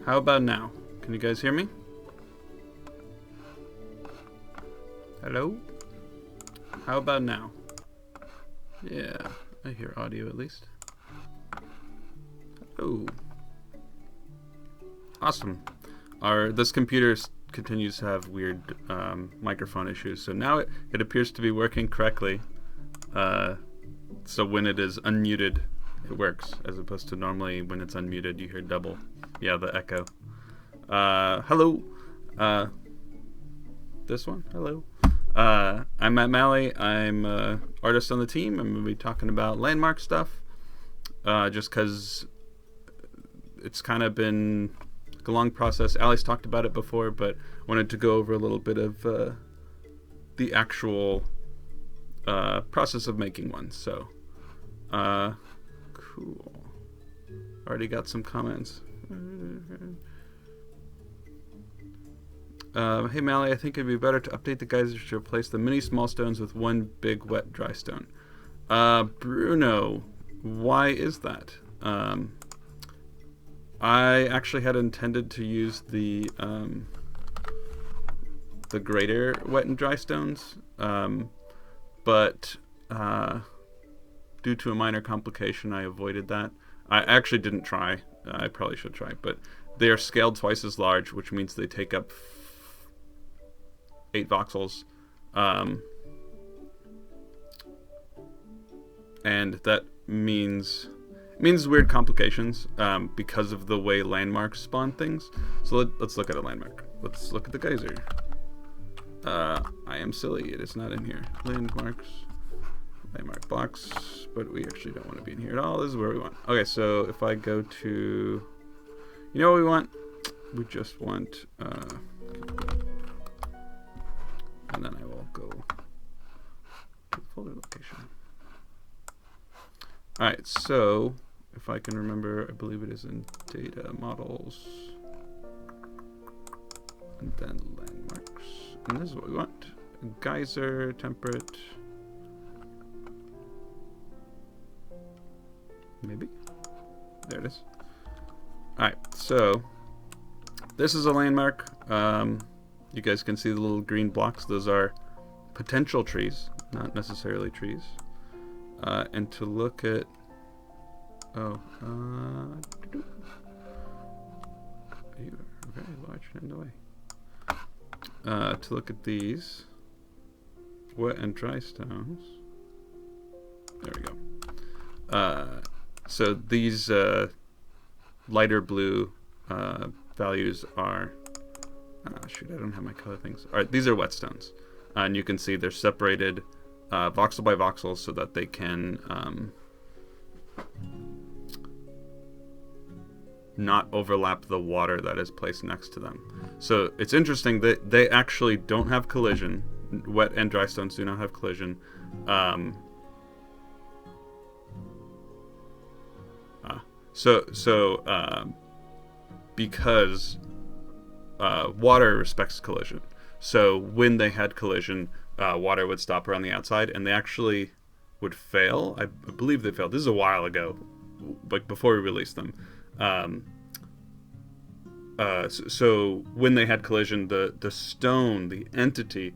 How about now? Can you guys hear me? Hello? How about now? Yeah, I hear audio at least. Hello. Awesome. This computer continues to have weird microphone issues, so now it appears to be working correctly. So when it is unmuted, it works, as opposed to normally when it's unmuted, you hear double. Yeah, the echo. Hello. This one? Hello. I'm Matt Malley. I'm an artist on the team. I'm going to be talking about landmark stuff, just because it's kind of been a long process. Ali's talked about it before, but wanted to go over a little bit of the actual process of making one. So, cool. Already got some comments. Hey Malley, I think it'd be better to update the geysers to replace the mini small stones with one big wet dry stone. Bruno, why is that? I actually had intended to use the greater wet and dry stones, but due to a minor complication, I avoided that. I actually didn't try. I probably should try, but they are scaled twice as large, which means they take up 8 voxels, and that means weird complications because of the way landmarks spawn things. So let's look at a landmark. Let's look at the geyser. I am silly. It is not in here. Landmark box, but we actually don't want to be in here at all. This is where we want. Okay, so if I go to, you know what we want? We just want, and then I will go to the folder location. Alright, so if I can remember, I believe it is in data models, and then landmarks, and this is what we want. Geyser, temperate, maybe? There it is. Alright, so this is a landmark. You guys can see the little green blocks. Those are potential trees, not necessarily trees. And to look at, you are very large and in the way. To look at these wet and dry stones. There we go. So these lighter blue values are, shoot, I don't have my color things. All right, these are whetstones, and you can see they're separated voxel by voxel so that they can not overlap the water that is placed next to them. So it's interesting that they actually don't have collision. Wet and dry stones do not have collision. Because water respects collision. So when they had collision, water would stop around the outside, and they actually would fail. I believe they failed. This is a while ago, like before we released them. So when they had collision, the stone, the entity,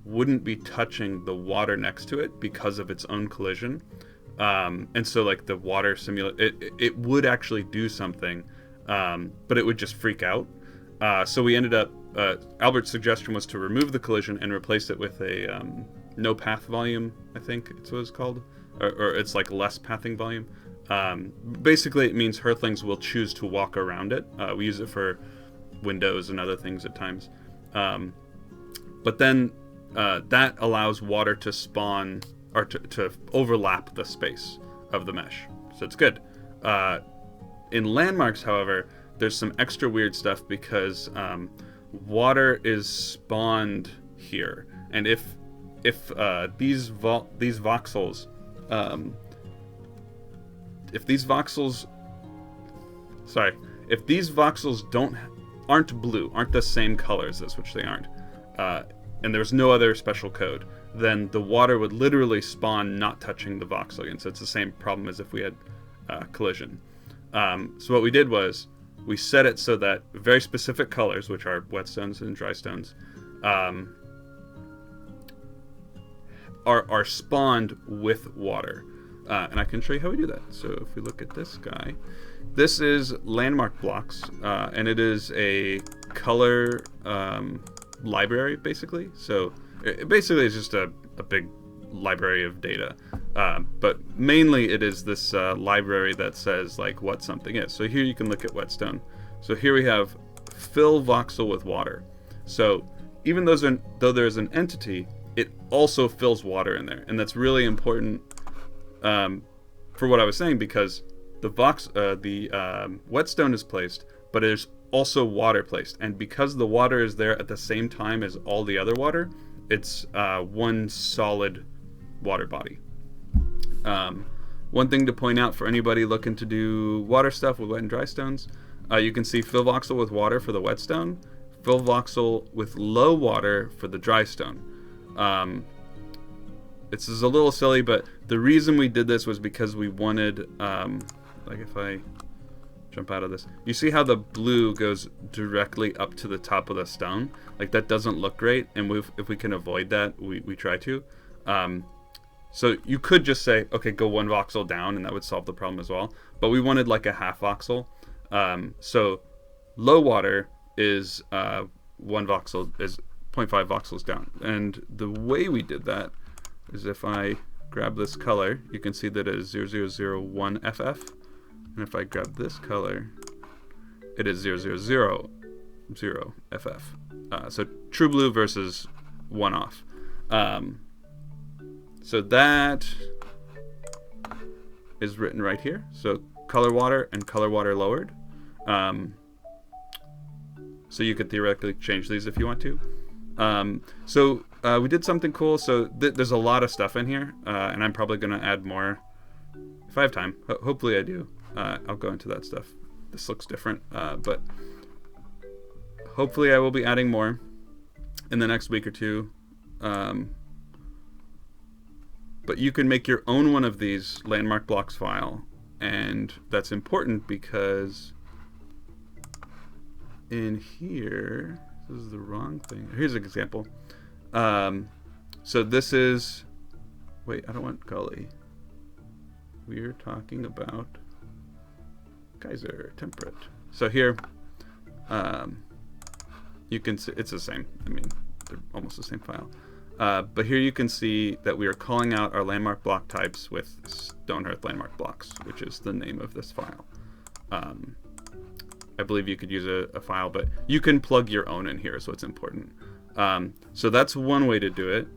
wouldn't be touching the water next to it because of its own collision. And so like the water it would actually do something, but it would just freak out. So we ended up, Albert's suggestion was to remove the collision and replace it with a no path volume, I think it's what it's called, or it's like less pathing volume. Basically it means Earthlings will choose to walk around it. We use it for windows and other things at times. But then that allows water to spawn, or to overlap the space of the mesh. So it's good. In landmarks, however, there's some extra weird stuff because water is spawned here, and if these voxels aren't blue, aren't the same color as this, which they aren't, and there's no other special code, then the water would literally spawn not touching the voxel again. So it's the same problem as if we had collision. So what we did was we set it so that very specific colors, which are whetstones and dry stones, are spawned with water. And I can show you how we do that. So if we look at this guy, this is landmark blocks, and it is a color library, basically. So it basically is just a big library of data. But mainly it is this library that says like what something is. So here you can look at whetstone. So here we have fill voxel with water. So even though there's an entity, it also fills water in there. And that's really important for what I was saying, because the whetstone is placed, but there's also water placed. And because the water is there at the same time as all the other water, it's one solid water body. One thing to point out for anybody looking to do water stuff with wet and dry stones, you can see fill voxel with water for the whetstone, fill voxel with low water for the dry stone. This is a little silly, but the reason we did this was because we wanted, like if I jump out of this, you see how the blue goes directly up to the top of the stone? Like that doesn't look great, and if we can avoid that, we try to. So you could just say, okay, go one voxel down, and that would solve the problem as well. But we wanted like a half voxel. So low water is 1 voxel, is 0.5 voxels down. And the way we did that is if I grab this color, you can see that it is 0001 FF. And if I grab this color, it is 0000 FF. So true blue versus 1 off. So that is written right here. So color water and color water lowered. So you could theoretically change these if you want to. We did something cool. So there's a lot of stuff in here, and I'm probably going to add more if I have time. Hopefully I do. I'll go into that stuff. This looks different, but hopefully I will be adding more in the next week or two. But you can make your own one of these landmark blocks file, and that's important because in here, this is the wrong thing. Here's an example. So this is, wait, I don't want gully. We're talking about geyser, temperate. So here, you can see, it's the same. I mean, they're almost the same file. But here you can see that we are calling out our landmark block types with Stonehearth landmark blocks, which is the name of this file. I believe you could use a file, but you can plug your own in here is what's important. So that's one way to do it.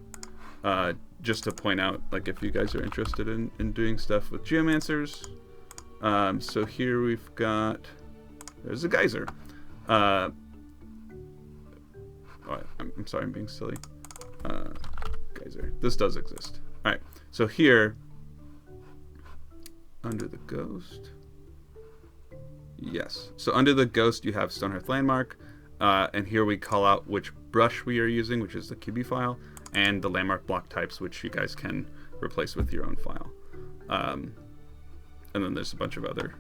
Just to point out, like if you guys are interested in doing stuff with geomancers. So here we've got, there's a geyser. I'm sorry, I'm being silly. Geyser. This does exist. All right. So here, under the ghost. Yes. So under the ghost, you have Stonehearth landmark, and here we call out which brush we are using, which is the QB file, and the landmark block types, which you guys can replace with your own file. And then there's a bunch of other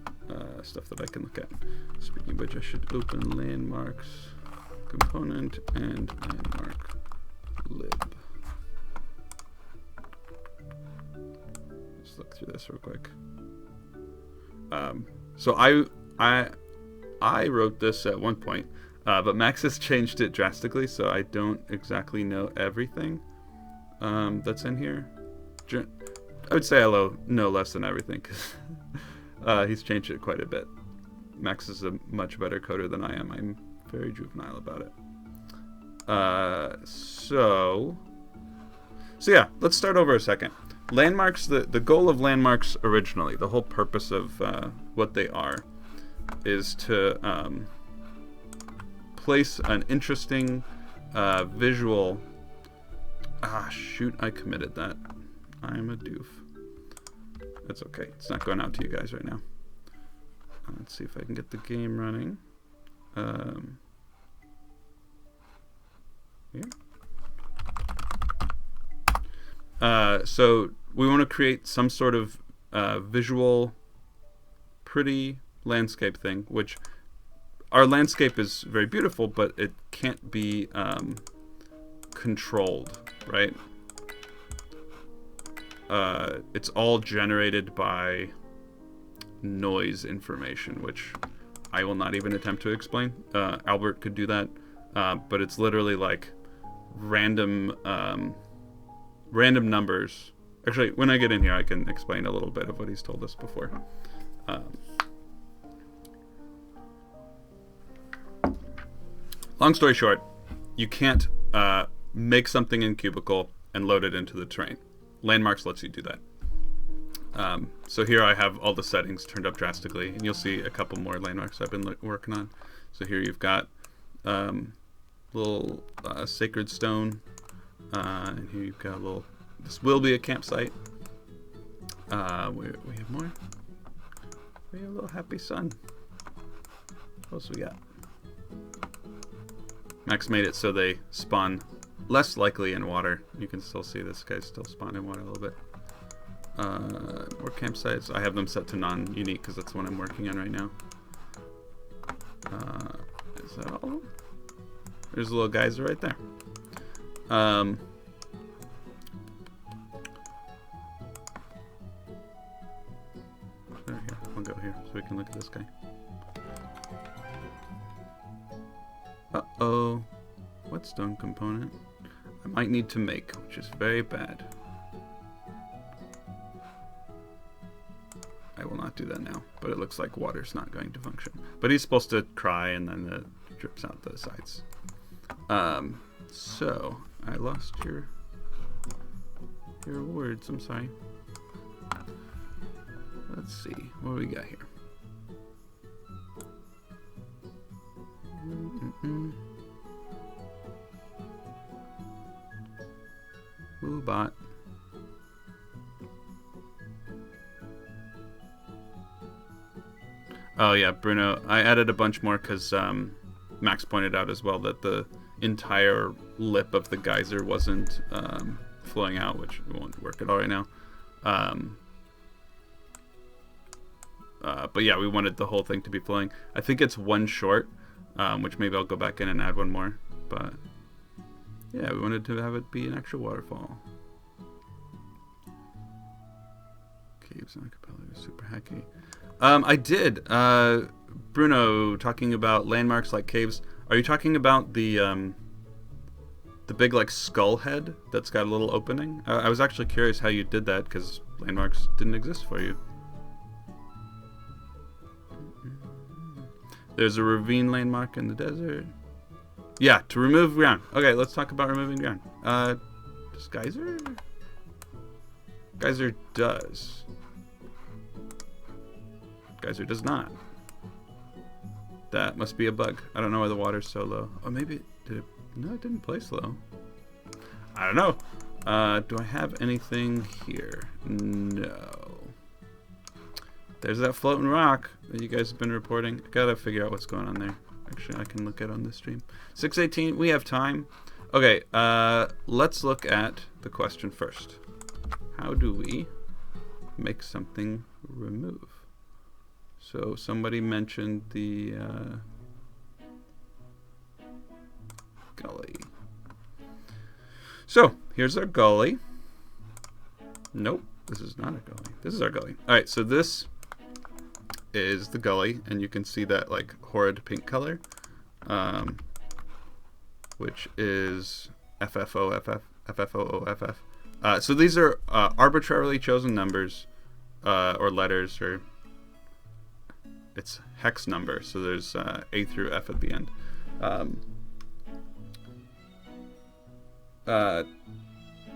stuff that I can look at. Speaking of which, I should open landmarks component and landmark lib. Let's look through this real quick. So I wrote this at one point, but Max has changed it drastically, so I don't exactly know everything that's in here. I would say I know less than everything, because he's changed it quite a bit. Max is a much better coder than I am. I'm very juvenile about it. So yeah, let's start over a second. Landmarks, the goal of landmarks originally, the whole purpose of what they are, is to place an interesting visual. Shoot, I committed that. I'm a doof. That's okay. It's not going out to you guys right now. Let's see if I can get the game running. So we want to create some sort of visual, pretty landscape thing, which our landscape is very beautiful, but it can't be controlled, right? It's all generated by noise information, which I will not even attempt to explain. Albert could do that, but it's literally like random numbers. Actually, when I get in here, I can explain a little bit of what he's told us before. Long story short, you can't make something in Cubicle and load it into the terrain. Landmarks lets you do that. So here I have all the settings turned up drastically, and you'll see a couple more landmarks I've been working on. So here you've got little sacred stone, and here you've got a little. This will be a campsite. We have more. We have a little happy sun. What else we got? Max made it so they spawn less likely in water. You can still see this guy's still spawning in water a little bit. More campsites. I have them set to non-unique because that's the one I'm working on right now. Is that all of them? There's a little geyser right there. Here, I'll go here so we can look at this guy. Uh-oh. What stone component? I might need to make, which is very bad. I will not do that now, but it looks like water's not going to function. But he's supposed to cry and then it drips out the sides. So, I lost your words, I'm sorry. Let's see, what do we got here? Ooh, bot. Oh yeah, Bruno. I added a bunch more because Max pointed out as well that the entire lip of the geyser wasn't flowing out, which won't work at all right now. But yeah, we wanted the whole thing to be flowing. I think it's one short, which maybe I'll go back in and add one more. But yeah, we wanted to have it be an actual waterfall. Caves and Acapella are super hacky. I did. Bruno, talking about landmarks like caves. Are you talking about the big like skull head that's got a little opening? I was actually curious how you did that because landmarks didn't exist for you. There's a ravine landmark in the desert. Yeah, to remove ground. Okay, let's talk about removing ground. Does geyser? Geyser does. Geyser does not. That must be a bug. I don't know why the water's so low. Oh, maybe did it? No, it didn't place low. I don't know. Do I have anything here? No. There's that floating rock that you guys have been reporting. I gotta figure out what's going on there. Actually, I can look at it on this stream. 6:18. We have time. Okay. Let's look at the question first. How do we make something remove? So somebody mentioned the gully. So here's our gully. Nope, this is not a gully. This is our gully. All right, so this is the gully, and you can see that like horrid pink color, which is FFOOFF. So these are arbitrarily chosen numbers or letters, or it's hex number, so there's A through F at the end.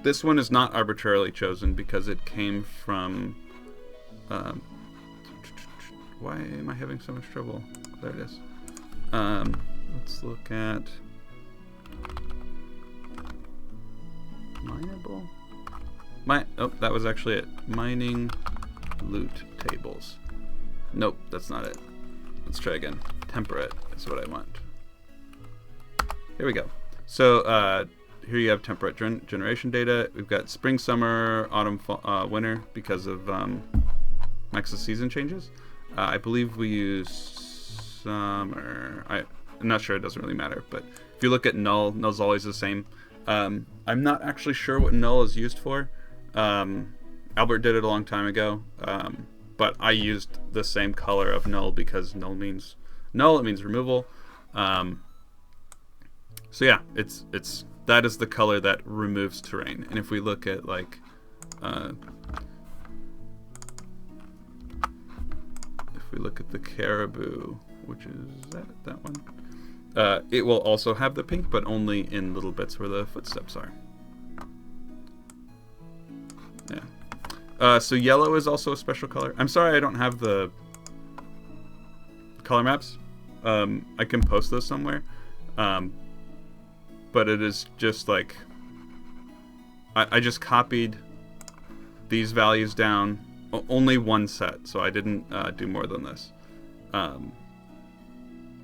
This one is not arbitrarily chosen because it came from... why am I having so much trouble? There it is. Let's look at... Mineable? Oh, that was actually it. Mining loot tables. Nope, that's not it. Let's try again. Temperate is what I want. Here we go. So here you have temperate generation data. We've got spring, summer, autumn, fall, winter because of Max's season changes. I believe we use summer. I'm not sure. It doesn't really matter. But if you look at null, null's always the same. I'm not actually sure what null is used for. Albert did it a long time ago. But I used the same color of null because null means null. It means removal. So yeah, that is the color that removes terrain. And if we look at like, if we look at the caribou, which is that one, it will also have the pink, but only in little bits where the footsteps are. Yeah. So yellow is also a special color. I'm sorry I don't have the color maps. I can post those somewhere. But it is just like, I just copied these values down, only one set, so I didn't do more than this.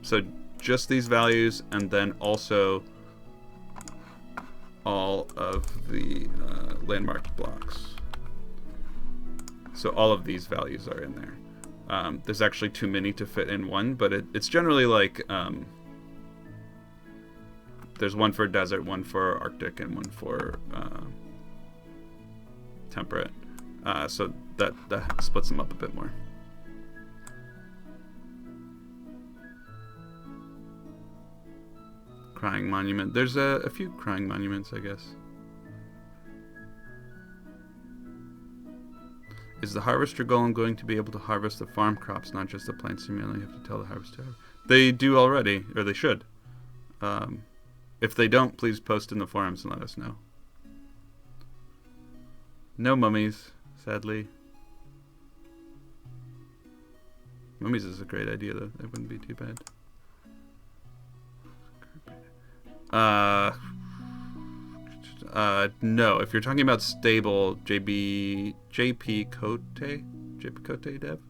So just these values, and then also all of the landmark blocks. So all of these values are in there. There's actually too many to fit in one, but it's generally like, there's one for desert, one for Arctic, and one for temperate. So that splits them up a bit more. Crying monument. There's a few crying monuments, I guess. Is the harvester golem going to be able to harvest the farm crops, not just the plants you merely have to tell the harvester? They do already, or they should. If they don't, please post in the forums and let us know. No mummies, sadly. Mummies is a great idea, though. It wouldn't be too bad. No. If you're talking about stable, JP Cote dev.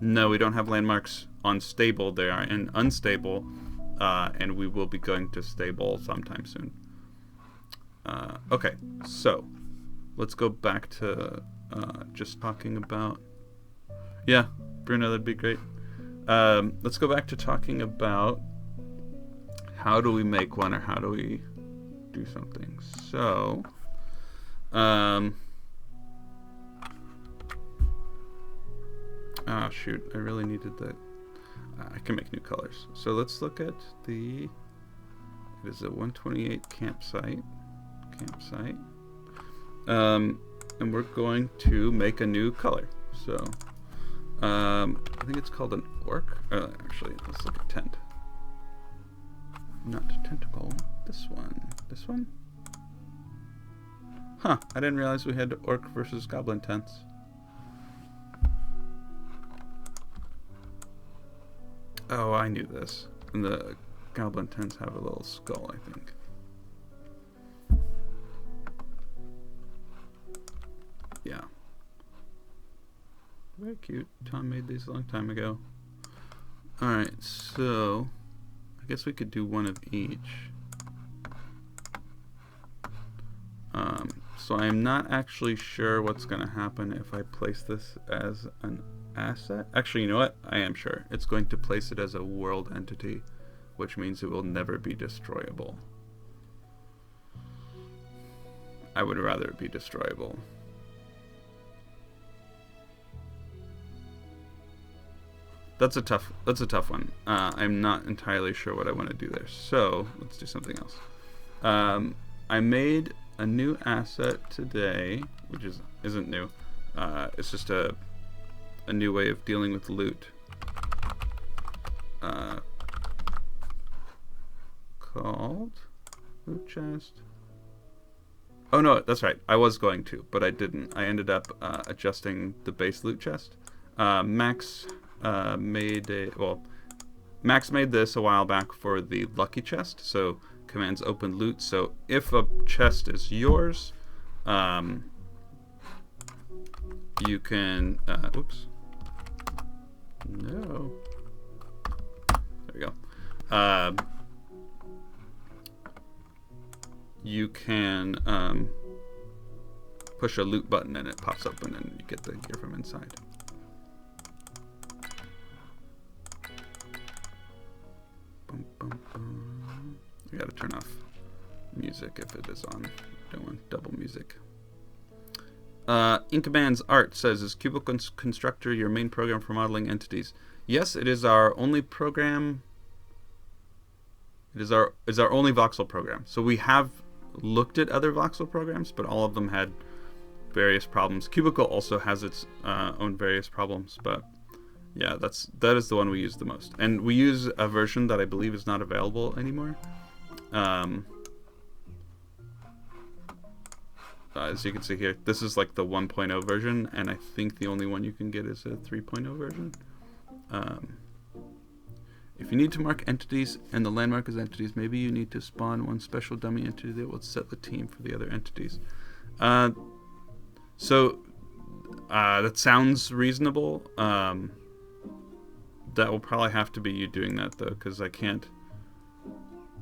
No, we don't have landmarks on stable. They are in unstable. And we will be going to stable sometime soon. Okay, so let's go back to just talking about... Yeah, Bruno, that'd be great. Let's go back to talking about how do we make one, or how do we do something. So, shoot, I really needed that. I can make new colors. So let's look at it is a 128 campsite. And we're going to make a new color. So, I think it's called an orc. Actually, let's look at tent. Not tentacle. This one. Huh, I didn't realize we had orc versus goblin tents. Oh, I knew this. And the goblin tents have a little skull, I think. Yeah. Very cute. Tom made these a long time ago. Alright, so I guess we could do one of each. So I'm not actually sure what's going to happen if I place this as an asset. Actually, you know what? I am sure. It's going to place it as a world entity, which means it will never be destroyable. I would rather it be destroyable. That's a tough one. I'm not entirely sure what I want to do there. So let's do something else. I made a new asset today, which isn't new. It's just a new way of dealing with loot. Called loot chest. Oh no, that's right. I was going to, but I didn't. I ended up adjusting the base loot chest. Max made this a while back for the lucky chest. So commands open loot. So if a chest is yours, you can. Oops. No. There we go. You can push a loot button and it pops open and you get the gear from inside. I gotta turn off music if it is on. Don't want double music. Inkaman's Art says, is Cubicle Constructor your main program for modeling entities? Yes, it is our only program. It is our only voxel program. So we have looked at other voxel programs, but all of them had various problems. Cubicle also has its own various problems, but yeah, that is the one we use the most. And we use a version that I believe is not available anymore. As you can see here, this is like the 1.0 version, and I think the only one you can get is a 3.0 version. If you need to mark entities and the landmark as entities, maybe you need to spawn one special dummy entity that will set the team for the other entities. So that sounds reasonable. That will probably have to be you doing that though, because I don't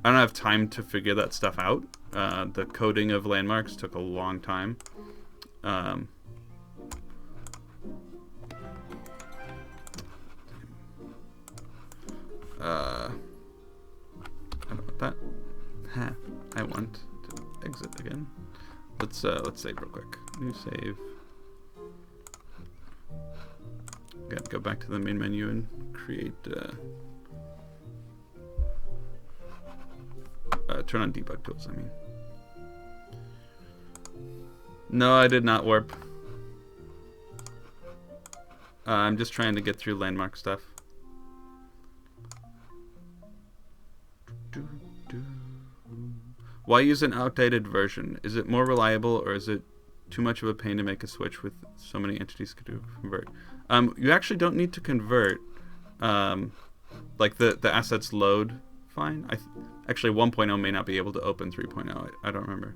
have time to figure that stuff out. The coding of landmarks took a long time. I don't want that. I want to exit again. Let's save real quick. New save. Gotta go back to the main menu and create. Turn on debug tools. I mean. No, I did not warp. I'm just trying to get through landmark stuff. Why use an outdated version? Is it more reliable, or is it too much of a pain to make a switch with so many entities to convert? You actually don't need to convert. Like the assets load fine. Actually 1.0 may not be able to open 3.0. I don't remember.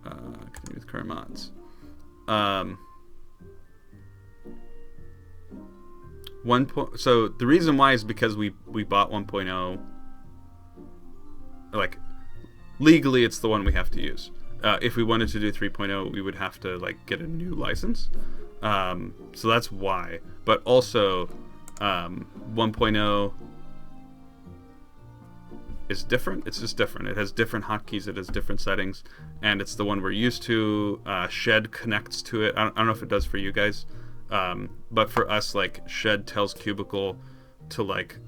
Continue with current mods. So the reason why is because we bought 1.0. Like legally, it's the one we have to use. If we wanted to do 3.0, we would have to like get a new license. So that's why. But also, 1.0 is different. It's just different. It has different hotkeys. It has different settings, and it's the one we're used to. Shed connects to it. I don't know if it does for you guys, but for us, like Shed tells Cubicle to like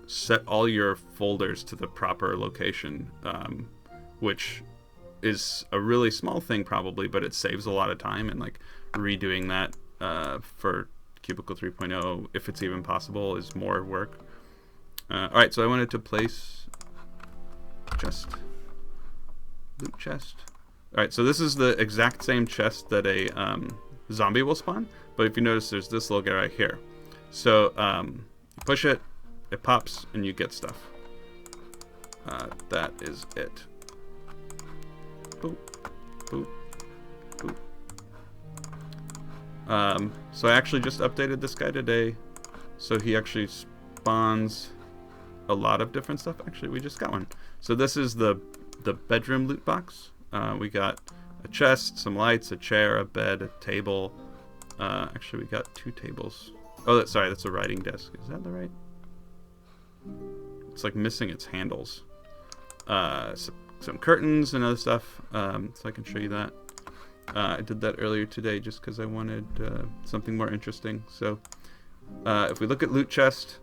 set all your folders to the proper location, which is a really small thing probably, but it saves a lot of time, and like redoing that for Cubicle 3.0, if it's even possible, is more work. Alright, so I wanted to place loot chest. Alright, so this is the exact same chest that a zombie will spawn, but if you notice, there's this little guy right here. So you push it, it pops, and you get stuff. That is it. Boop, boop, boop. So I actually just updated this guy today, so he actually spawns a lot of different stuff. Actually, we just got one. So this is the bedroom loot box. We got a chest, some lights, a chair, a bed, a table. Actually, we got 2 tables. Oh, that's a writing desk. Is that the right? It's like missing its handles. Some curtains and other stuff, so I can show you that. I did that earlier today just because I wanted something more interesting. So if we look at loot chest,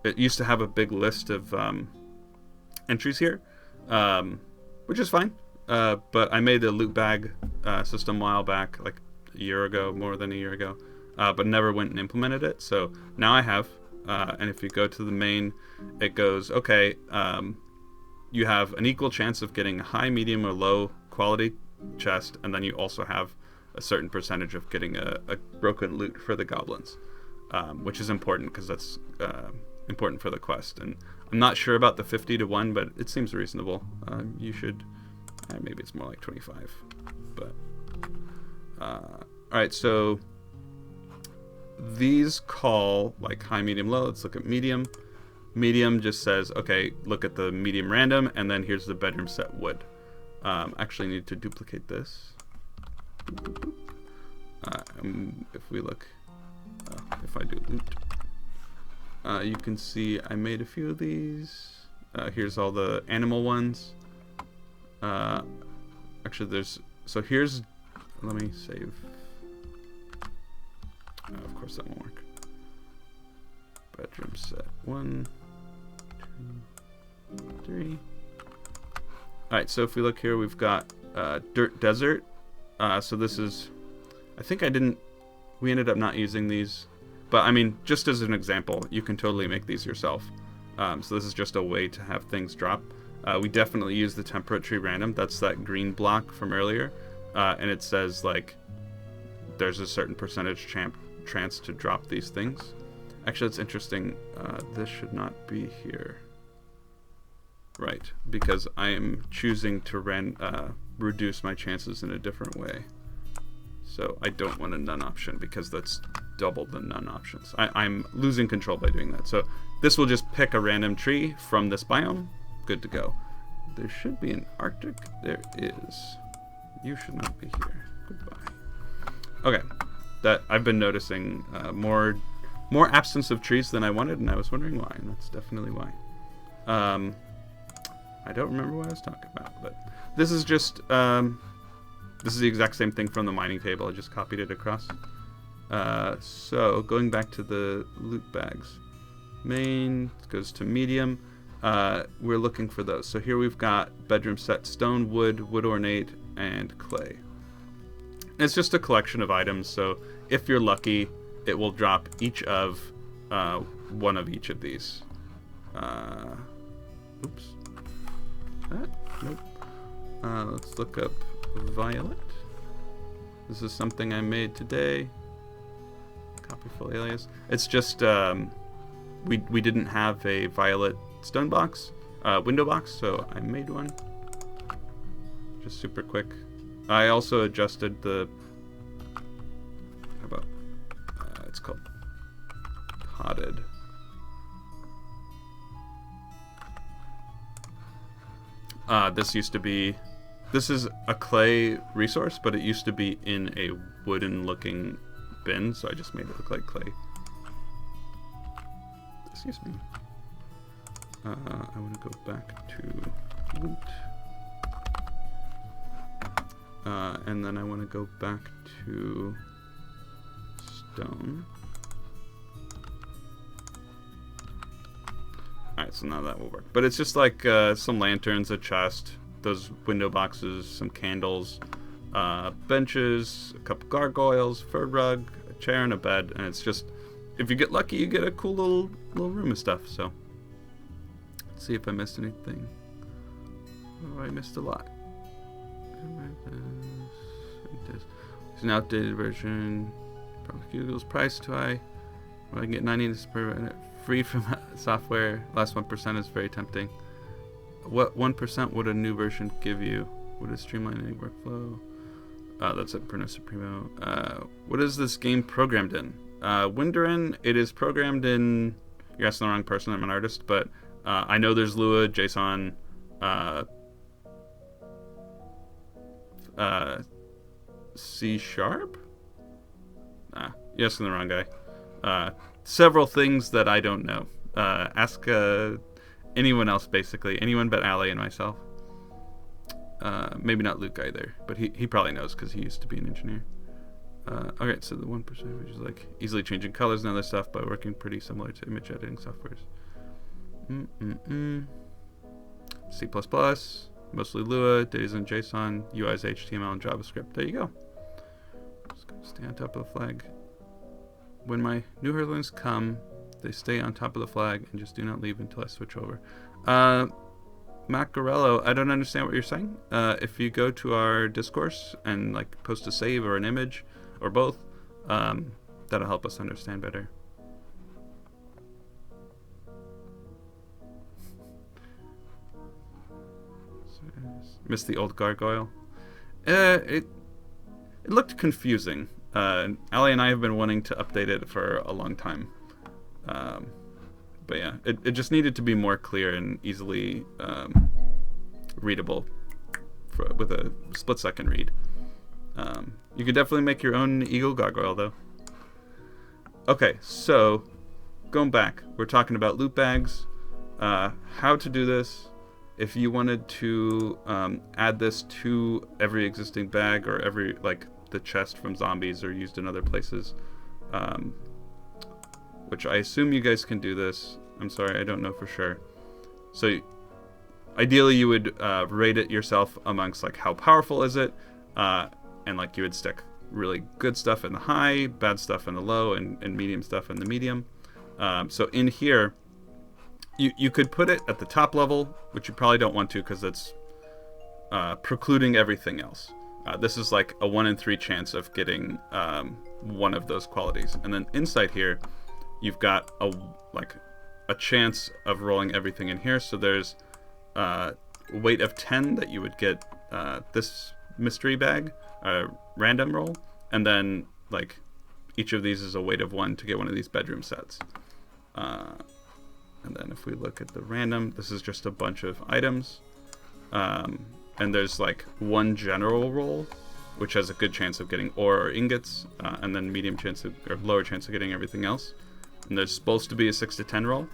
it used to have a big list of entries here, which is fine. But I made a loot bag system a while back, like a year ago, more than a year ago, but never went and implemented it. So now I have, and if you go to the main, it goes, okay, you have an equal chance of getting a high, medium, or low quality chest, and then you also have a certain percentage of getting a broken loot for the goblins, which is important because that's important for the quest. And I'm not sure about the 50 to 1, but it seems reasonable. You should, maybe it's more like 25, but alright, so these call like high, medium, low. Let's look at medium. Medium just says, okay, look at the medium random, and then here's the bedroom set wood. Actually need to duplicate this. If we look, if I do loot, you can see I made a few of these. Here's all the animal ones. Actually, so here's, let me save. Of course that won't work. Bedroom set 1, 2, 3. All right, so if we look here, we've got dirt desert. So this is, I think we ended up not using these, but I mean, just as an example, you can totally make these yourself. So this is just a way to have things drop. We definitely use the temperate tree random. That's that green block from earlier. And it says like, there's a certain percentage chance to drop these things. Actually, that's interesting. This should not be here. Right, because I am choosing to reduce my chances in a different way. So I don't want a none option because that's double the none options. I'm losing control by doing that. So this will just pick a random tree from this biome. Good to go. There should be an Arctic. There is. You should not be here. Goodbye. Okay, that I've been noticing more absence of trees than I wanted, and I was wondering why, and that's definitely why. I don't remember what I was talking about, but this is just this is the exact same thing from the mining table. I just copied it across. So going back to the loot bags, main goes to medium. We're looking for those. So here we've got bedroom set stone, wood, wood ornate, and clay. It's just a collection of items. So if you're lucky, it will drop each of one of each of these. Oops. That? Nope. Let's look up violet. This is something I made today. Copy full alias. It's just we didn't have a violet stone box, window box, so I made one. Just super quick. I also adjusted the. How about? It's called potted. This used to be. This is a clay resource, but it used to be in a wooden-looking bin, so I just made it look like clay. Excuse me. I want to go back to loot. And then I want to go back to stone. Alright, so now that will work. But it's just like some lanterns, a chest, those window boxes, some candles, benches, a couple gargoyles, fur rug, a chair, and a bed. And it's just, if you get lucky, you get a cool little room of stuff. So, let's see if I missed anything. Oh, I missed a lot. It's an outdated version. Probably Google's price too high. Well, I can get 90 per minute free from software. Last 1% is very tempting. What 1% would a new version give you? Would it streamline any workflow? That's it, Bruno Supremo. What is this game programmed in? Winderin, it is programmed in. You're asking the wrong person. I'm an artist, but I know there's Lua, JSON, C#. You're asking the wrong guy. Several things that I don't know. Ask anyone else, basically. Anyone but Ali and myself. Maybe not Luke either, but he probably knows because he used to be an engineer. Okay, so the 1%, which is like easily changing colors and other stuff by working pretty similar to image editing softwares. C++, mostly Lua, data's in JSON, UI's HTML and JavaScript. There you go. Just gonna stay on top of the flag. When my new Earthlings come, they stay on top of the flag and just do not leave until I switch over. Macarello, I don't understand what you're saying. If you go to our discourse and like post a save or an image or both, that'll help us understand better. Missed the old gargoyle. It looked confusing. Ali and I have been wanting to update it for a long time. But yeah, it just needed to be more clear and easily readable with a split-second read. You could definitely make your own eagle gargoyle, though. Okay, so going back, we're talking about loot bags. how to do this. If you wanted to add this to every existing bag or every, like, the chest from zombies are used in other places, which I assume you guys can do this. I'm sorry, I don't know for sure. So ideally you would rate it yourself amongst, like, how powerful is it, and, like, you would stick really good stuff in the high, bad stuff in the low, and medium stuff in the medium. So in here, you could put it at the top level, which you probably don't want to because it's precluding everything else. This is like a 1 in 3 chance of getting one of those qualities. And then inside here, you've got a chance of rolling everything in here. So there's a weight of 10 that you would get this mystery bag, random roll, and then, like, each of these is a weight of 1 to get one of these bedroom sets. And then if we look at the random, this is just a bunch of items. And there's, like, 1 general roll, which has a good chance of getting ore or ingots, and then medium chance of, or lower chance of getting everything else. And there's supposed to be a 6 to 10 roll.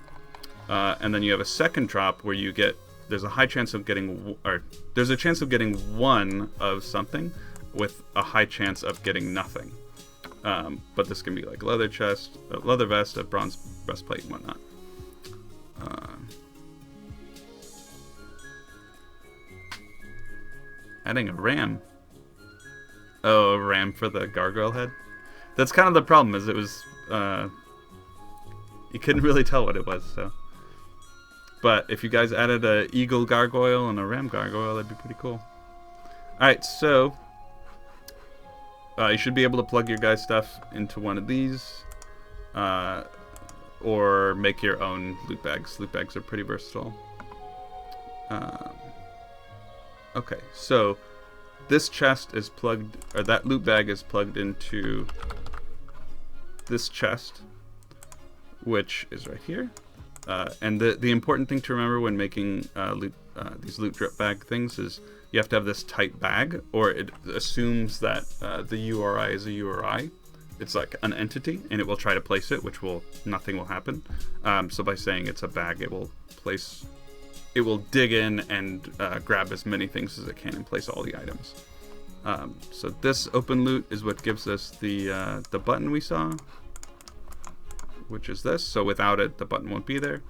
And then you have a second drop where you get, there's a high chance of getting, or there's a chance of getting 1 of something with a high chance of getting nothing. But this can be like leather chest, a leather vest, a bronze breastplate, and whatnot. Adding a ram. Oh, a ram for the gargoyle head. That's kind of the problem, is it was, you couldn't really tell what it was, so. But if you guys added a eagle gargoyle and a ram gargoyle, that'd be pretty cool. Alright, so you should be able to plug your guys' stuff into one of these, or make your own loot bags. Loot bags are pretty versatile. Okay, so this chest is plugged, or that loot bag is plugged into this chest, which is right here. And the important thing to remember when making these loot drip bag things is you have to have this tight bag, or it assumes that the URI is a URI. It's like an entity, and it will try to place it, which nothing will happen. So by saying it's a bag, it will dig in and grab as many things as it can and place all the items. So this open loot is what gives us the button we saw, which is this. So without it, the button won't be there.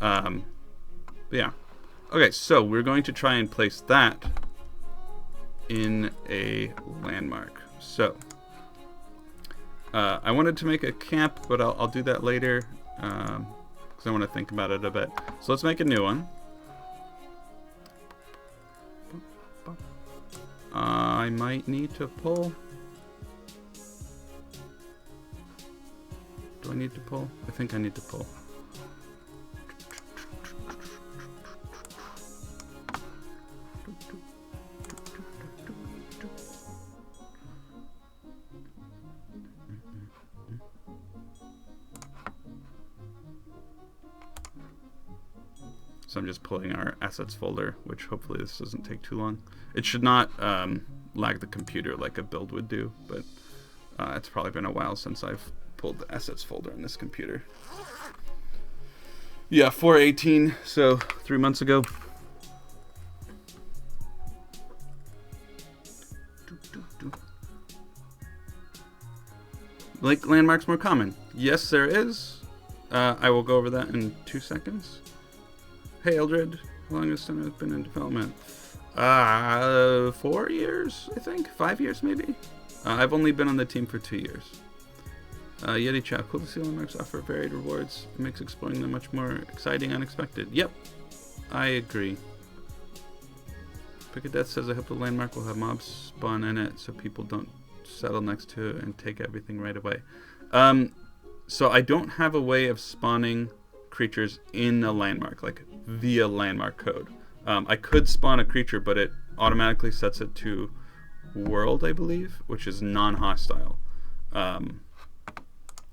But yeah. Okay, so we're going to try and place that in a landmark. So I wanted to make a camp, but I'll do that later because I want to think about it a bit. So let's make a new one. I might need to pull. Do I need to pull? I think I need to pull. So I'm just pulling our assets folder, which hopefully this doesn't take too long. It should not lag the computer like a build would do, but it's probably been a while since I've pulled the assets folder on this computer. Yeah, 4/18, so 3 months ago. Like landmarks more common? Yes, there is. I will go over that in 2 seconds. Hey Eldred, how long has Stonehearth been in development? 4 years, I think? 5 years, maybe? I've only been on the team for 2 years. Yeti Chow, cool to see landmarks offer varied rewards. It makes exploring them much more exciting, unexpected. Yep, I agree. Pick of Death says I hope the landmark will have mobs spawn in it so people don't settle next to it and take everything right away. So I don't have a way of spawning creatures in a landmark, like via landmark code. I could spawn a creature, but it automatically sets it to world, I believe, which is non-hostile. Yeah,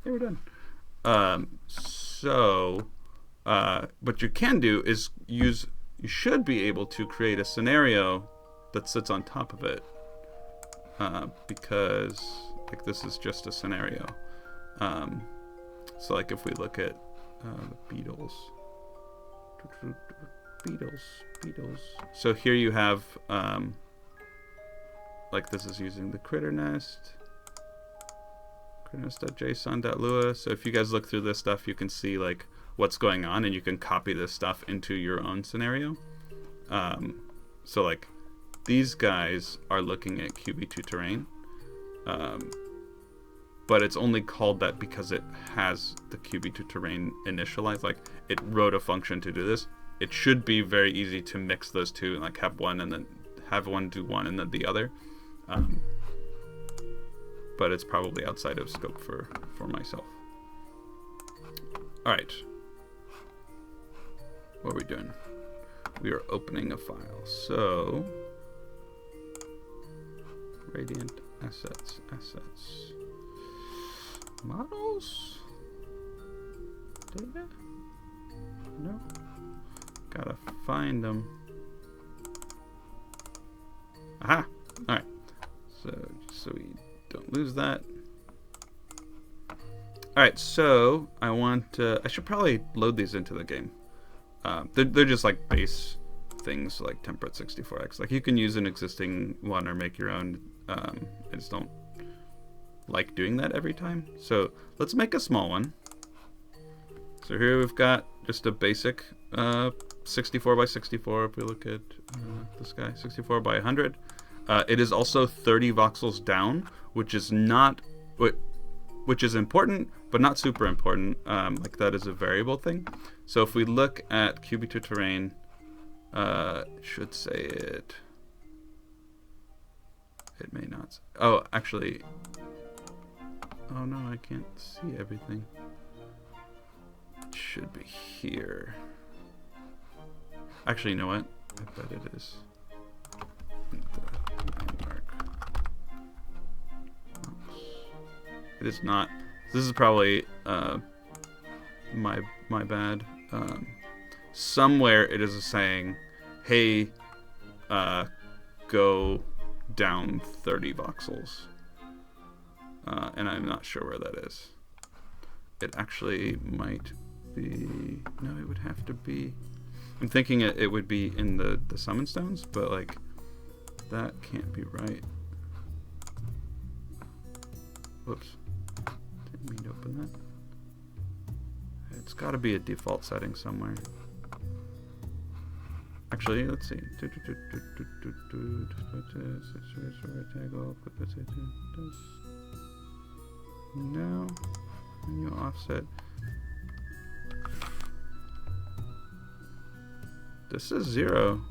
we're done. What you can do is you should be able to create a scenario that sits on top of it, because like this is just a scenario. So like if we look at the beetles, Beetles. So here you have, like this is using the critter nest. Critternest.json.lua. So if you guys look through this stuff, you can see like what's going on, and you can copy this stuff into your own scenario. So like these guys are looking at QB2 terrain, but it's only called that because it has the QB2 terrain initialized. Like it wrote a function to do this. It should be very easy to mix those two and like have one and then have one do one and then the other. But it's probably outside of scope for myself. All right. What are we doing? We are opening a file. So, Radiant assets. Models? Data? No. Gotta find them. Aha! Alright. So we don't lose that. Alright, so I want I should probably load these into the game. They're just like base things like temperate 64x. Like you can use an existing one or make your own. I just don't like doing that every time. So let's make a small one. So here we've got just a basic 64 by 64. If we look at this guy, 64 by 100. It is also 30 voxels down, which is not, which is important, but not super important. Like that is a variable thing. So if we look at QB2 terrain, it should say it. It may not. Oh, actually. Oh no, I can't see everything. It should be here. Actually, you know what? I bet it is. It is not. This is probably my bad. Somewhere it is saying, "Hey, go down 30 voxels," and I'm not sure where that is. It actually might be. No, it would have to be. I'm thinking it would be in the summon stones, but like that can't be right. Whoops. Didn't mean to open that. It's got to be a default setting somewhere. Actually, let's see. No. New offset. This is 0.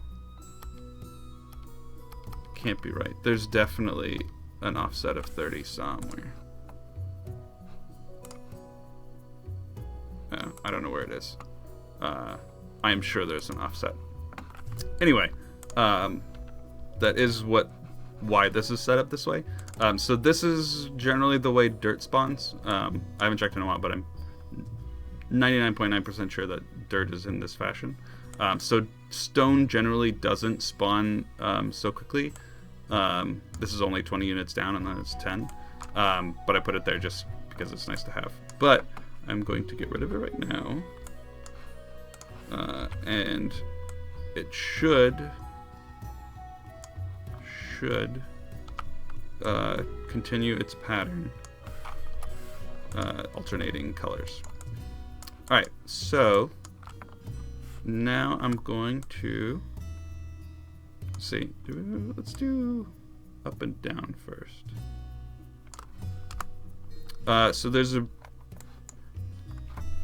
Can't be right. There's definitely an offset of 30 somewhere. I don't know where it is. I am sure there's an offset. Anyway, that is why this is set up this way. So this is generally the way dirt spawns. I haven't checked in a while, but I'm 99.9% sure that dirt is in this fashion. So stone generally doesn't spawn so quickly. This is only 20 units down, and then it's 10. But I put it there just because it's nice to have. But I'm going to get rid of it right now. And it should continue its pattern, alternating colors. Alright, so now I'm going to see. Let's do up and down first. So there's a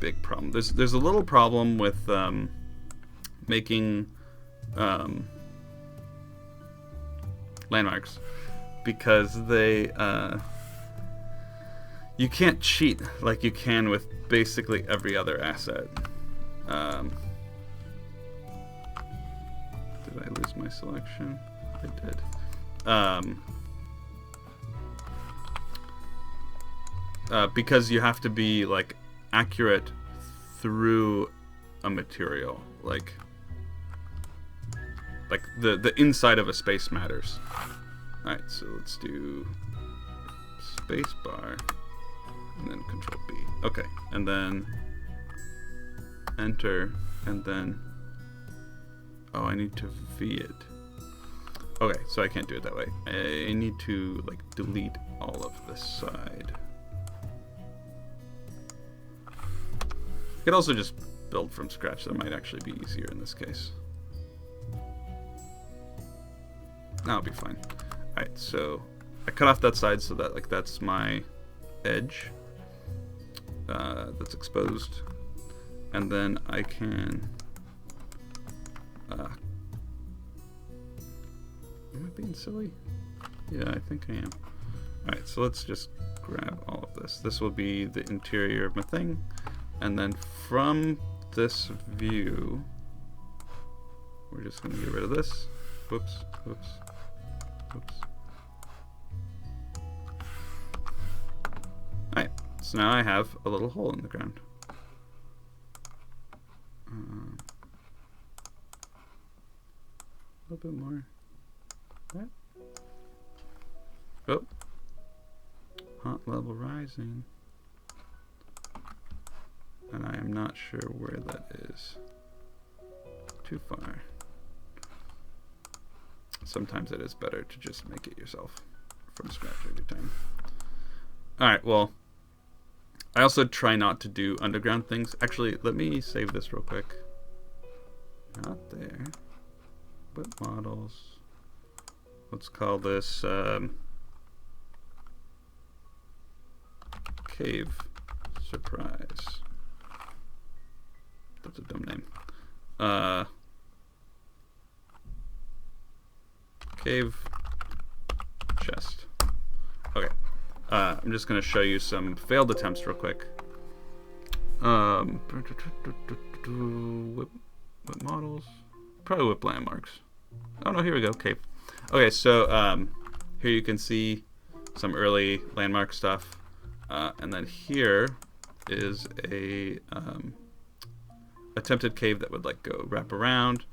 big problem. There's a little problem with making landmarks, because they you can't cheat like you can with basically every other asset. Did I lose my selection? I did. Because you have to be like accurate through a material, like the inside of a space matters. Alright, so let's do space bar and then Control B. Okay, and then enter, and then Oh, I need to V it. Okay, so I can't do it that way. I need to like delete all of this side. I could also just build from scratch. That might actually be easier in this case. That'll be fine. Alright, so I cut off that side so that like that's my edge that's exposed. And then I can am I being silly? Yeah, I think I am. Alright, so let's just grab all of this. This will be the interior of my thing. And then from this view, we're just going to get rid of this. Whoops, whoops, whoops. Alright, so now I have a little hole in the ground. A little bit more. That. Oh. Hot level rising. And I am not sure where that is. Too far. Sometimes it is better to just make it yourself from scratch every time. Alright, well, I also try not to do underground things. Actually, let me save this real quick. Not there. But models. Let's call this Cave Surprise. That's a dumb name. Cave chest. Okay. I'm just going to show you some failed attempts real quick. Whip models. Probably whip landmarks. Oh no, here we go. Cave. Okay, so here you can see some early landmark stuff. And then here is a attempted cave that would like go wrap around,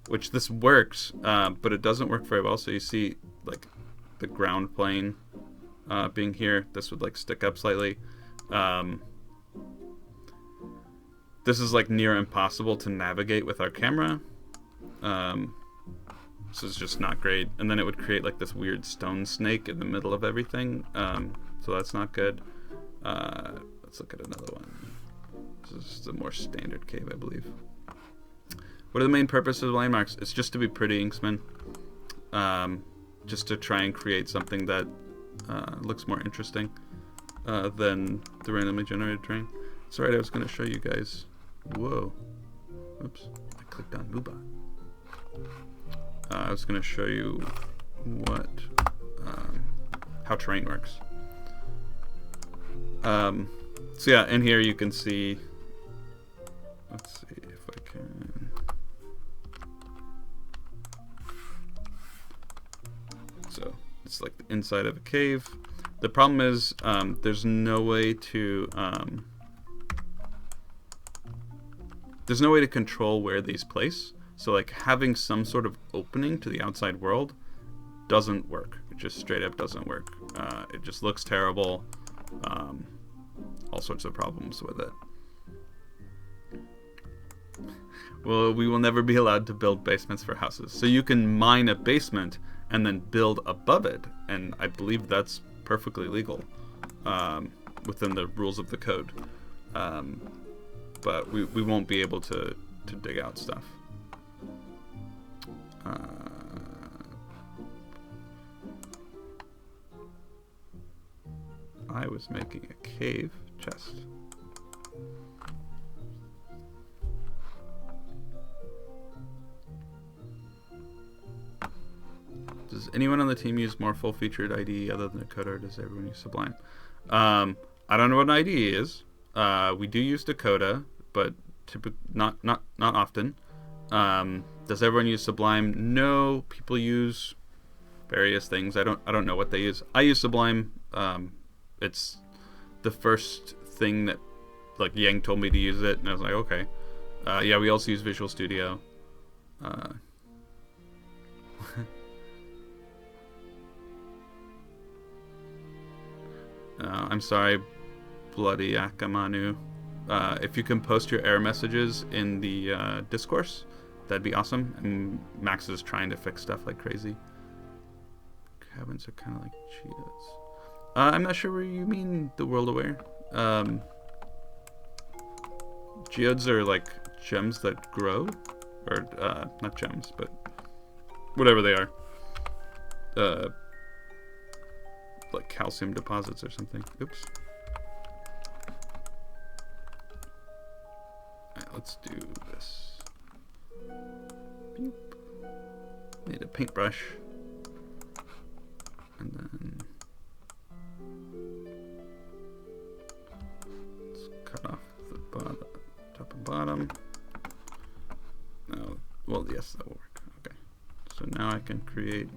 which this works, but it doesn't work very well. So you see like the ground plane being here. This would like stick up slightly. This is like near impossible to navigate with our camera. So it's just not great. And then it would create like this weird stone snake in the middle of everything. So that's not good. Let's look at another one. This is a more standard cave, I believe. What are the main purposes of landmarks? It's just to be pretty, Inksman. Just to try and create something that looks more interesting than the randomly generated terrain. Sorry, I was going to show you guys. Whoa. Oops. I clicked on Moobot. I was going to show you what how terrain works. So yeah, in here you can see. Let's see if I can. So it's like the inside of a cave. The problem is there's no way to control where these place. So like having some sort of opening to the outside world doesn't work. It just straight up doesn't work. It just looks terrible. All sorts of problems with it. Well, we will never be allowed to build basements for houses. So you can mine a basement and then build above it, and I believe that's perfectly legal within the rules of the code. But we won't be able to dig out stuff. I was making a cave chest. Does anyone on the team use more full-featured IDE other than Dakota, or does everyone use Sublime? I don't know what an IDE is. We do use Dakota, but not often. Does everyone use Sublime? No, people use various things. I don't know what they use. I use Sublime. It's the first thing that like Yang told me to use it, and I was like, okay. Yeah, we also use Visual Studio. I'm sorry, Bloody Akamanu. If you can post your error messages in the discourse, that'd be awesome. And Max is trying to fix stuff like crazy. Cabins are kind of like geodes. I'm not sure where you mean the world aware. Geodes are like gems that grow, or not gems, but whatever they are. Like calcium deposits or something. Oops. Alright, let's do this. Beep. Need a paintbrush. And then let's cut off the bottom, top and bottom. No, well, yes, that will work. Okay. So now I can create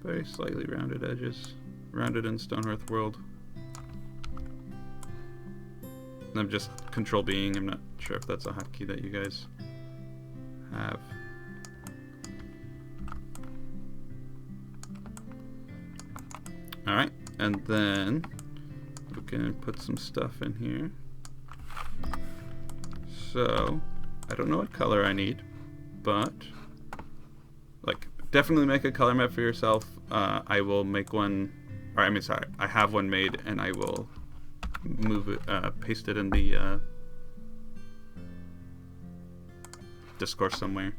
very slightly rounded edges, rounded in Stonehearth world. And I'm just control being. I'm not sure if that's a hotkey that you guys have. Alright, and then we can put some stuff in here. So, I don't know what color I need, but like, definitely make a color map for yourself. I will make one, or I mean, sorry, I have one made, and I will move it, paste it in the Discord somewhere.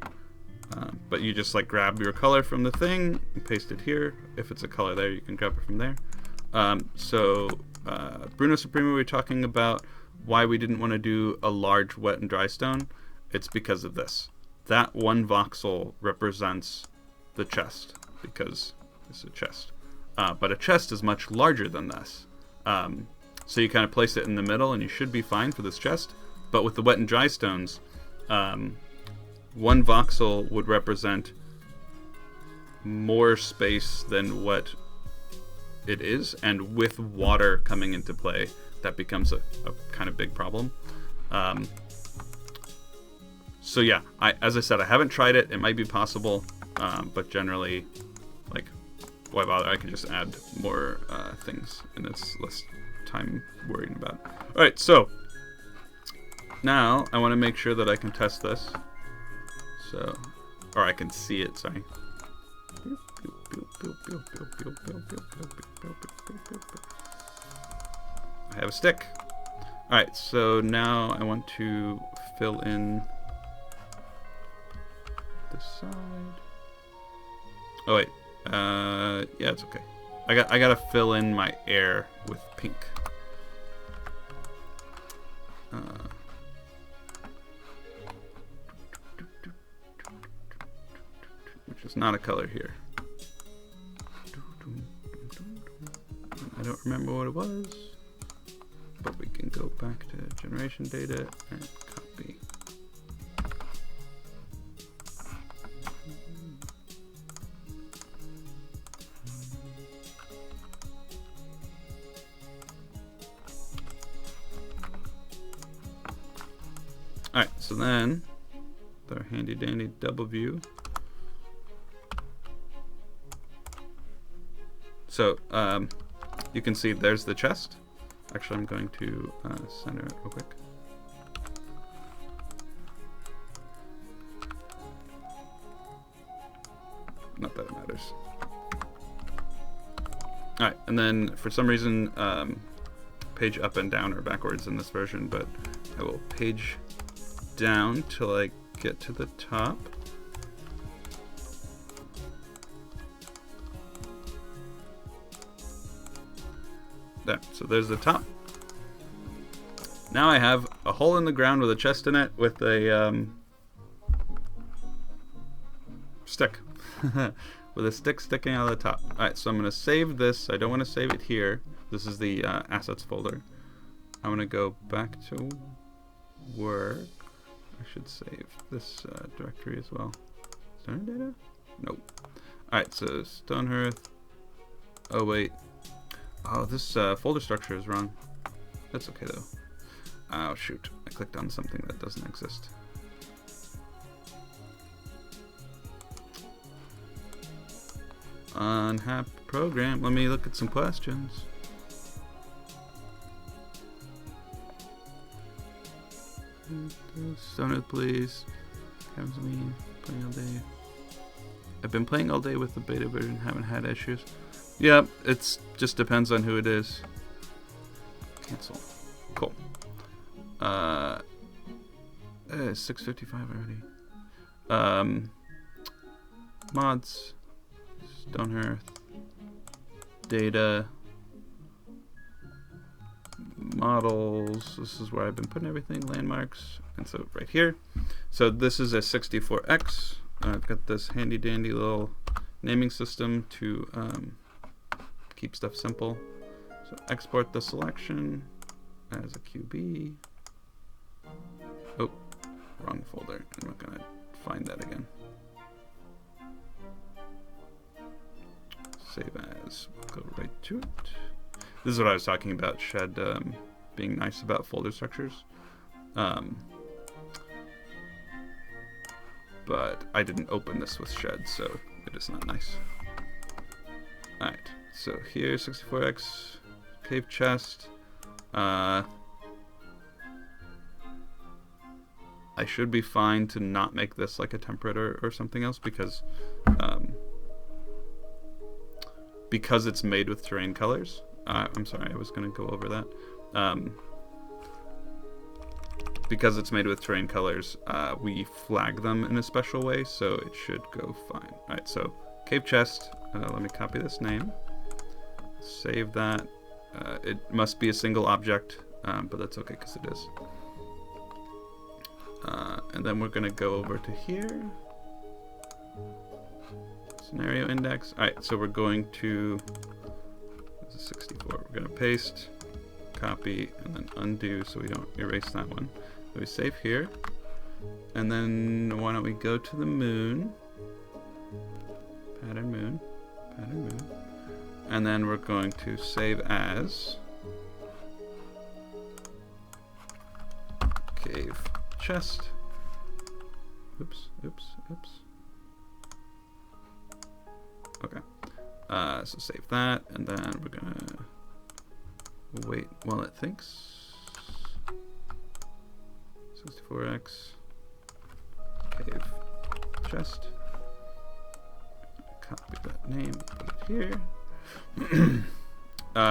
But you just like grab your color from the thing and paste it here. If it's a color there, you can grab it from there. Bruno Supremo, we were talking about why we didn't want to do a large wet and dry stone. It's because of this. That one voxel represents the chest, because it's a chest. But a chest is much larger than this. So you kind of place it in the middle and you should be fine for this chest. But with the wet and dry stones, one voxel would represent more space than what it is, and with water coming into play, that becomes a kind of big problem. So yeah, as I said, I haven't tried it. It might be possible, but generally, like, why bother? I can just add more things, and it's less time worrying about. All right, so now I want to make sure that I can test this. So, or I can see it, sorry. I have a stick. Alright, so now I want to fill in the side. Oh wait, yeah, it's okay. I gotta fill in my air with pink. Which is not a color here. I don't remember what it was, but we can go back to generation data and copy. Alright, so then, with our handy dandy double view. So, you can see there's the chest. Actually, I'm going to center it real quick. Not that it matters. Alright, and then for some reason, page up and down are backwards in this version, but I will page down till I get to the top. There, so there's the top. Now I have a hole in the ground with a chest in it with a stick. With a stick sticking out of the top. Alright, so I'm going to save this. I don't want to save it here. This is the assets folder. I'm going to go back to work. I should save this directory as well. Stone data? Nope. Alright, so Stonehearth. Oh, wait. Oh, this folder structure is wrong. That's okay, though. Oh, shoot. I clicked on something that doesn't exist. Unhappy program. Let me look at some questions. Stonehearth, please. Happens to me playing all day. I've been playing all day with the beta version, haven't had issues. Yeah, it's just depends on who it is. Cancel. Cool. 6:55 already. Mods, Stonehearth, data, models. This is where I've been putting everything. Landmarks, and so right here. So this is a 64X. I've got this handy dandy little naming system to keep stuff simple. So export the selection as a QB. Oh, wrong folder. I'm not gonna find that again. Save as. We'll go right to it. This is what I was talking about. Shed being nice about folder structures. But I didn't open this with Shed, so it is not nice. Alright, so here 64X, cave chest. I should be fine to not make this like a template or something else because it's made with terrain colors. I'm sorry, I was going to go over that. Because it's made with terrain colors, we flag them in a special way, so it should go fine. Alright, so cave chest. Let me copy this name. Save that. It must be a single object, but that's okay because it is. And then we're going to go over to here. Scenario index. Alright, so we're going to... This is 64. We're going to paste, copy, and then undo so we don't erase that one. So we save here. And then why don't we go to the moon. Pattern moon. Pattern moon. And then we're going to save as cave chest. Oops, oops, oops. Okay. So save that, and then we're gonna wait while it thinks. 64X. Cave chest. Copy that name, put it here.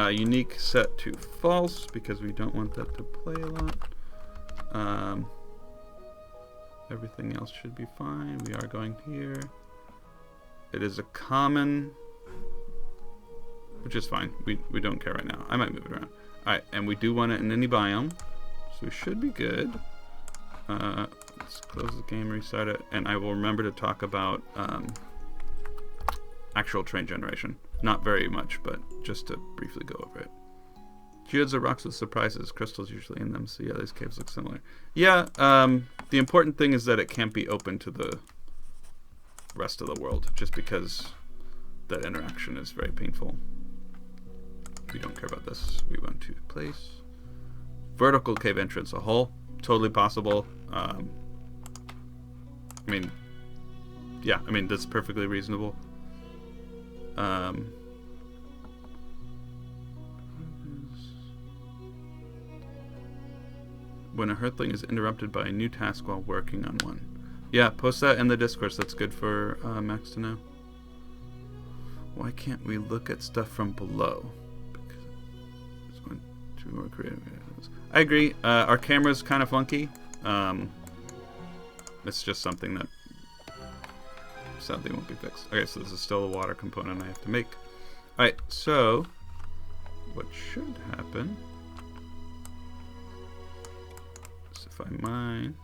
Unique set to false because we don't want that to play a lot. Everything else should be fine. We are going here. It is a common, which is fine. We don't care right now. I might move it around. Alright, and we do want it in any biome, so we should be good. Let's close the game, restart it, and I will remember to talk about actual terrain generation. Not very much, but just to briefly go over it. Geodes are rocks with surprises, crystals usually in them, so yeah, these caves look similar. Yeah, the important thing is that it can't be open to the rest of the world, just because that interaction is very painful. We don't care about this. We want to place vertical cave entrance, a hole, totally possible. I mean, yeah, I mean that's perfectly reasonable. When a Hearthling is interrupted by a new task while working on one. Yeah, post that in the Discourse. That's good for Max to know. Why can't we look at stuff from below? Because it's going to be more creative. I agree. Our camera's kind of funky. It's just something that sadly won't be fixed. Okay, so this is still a water component I have to make. Alright, so what should happen is if I mine,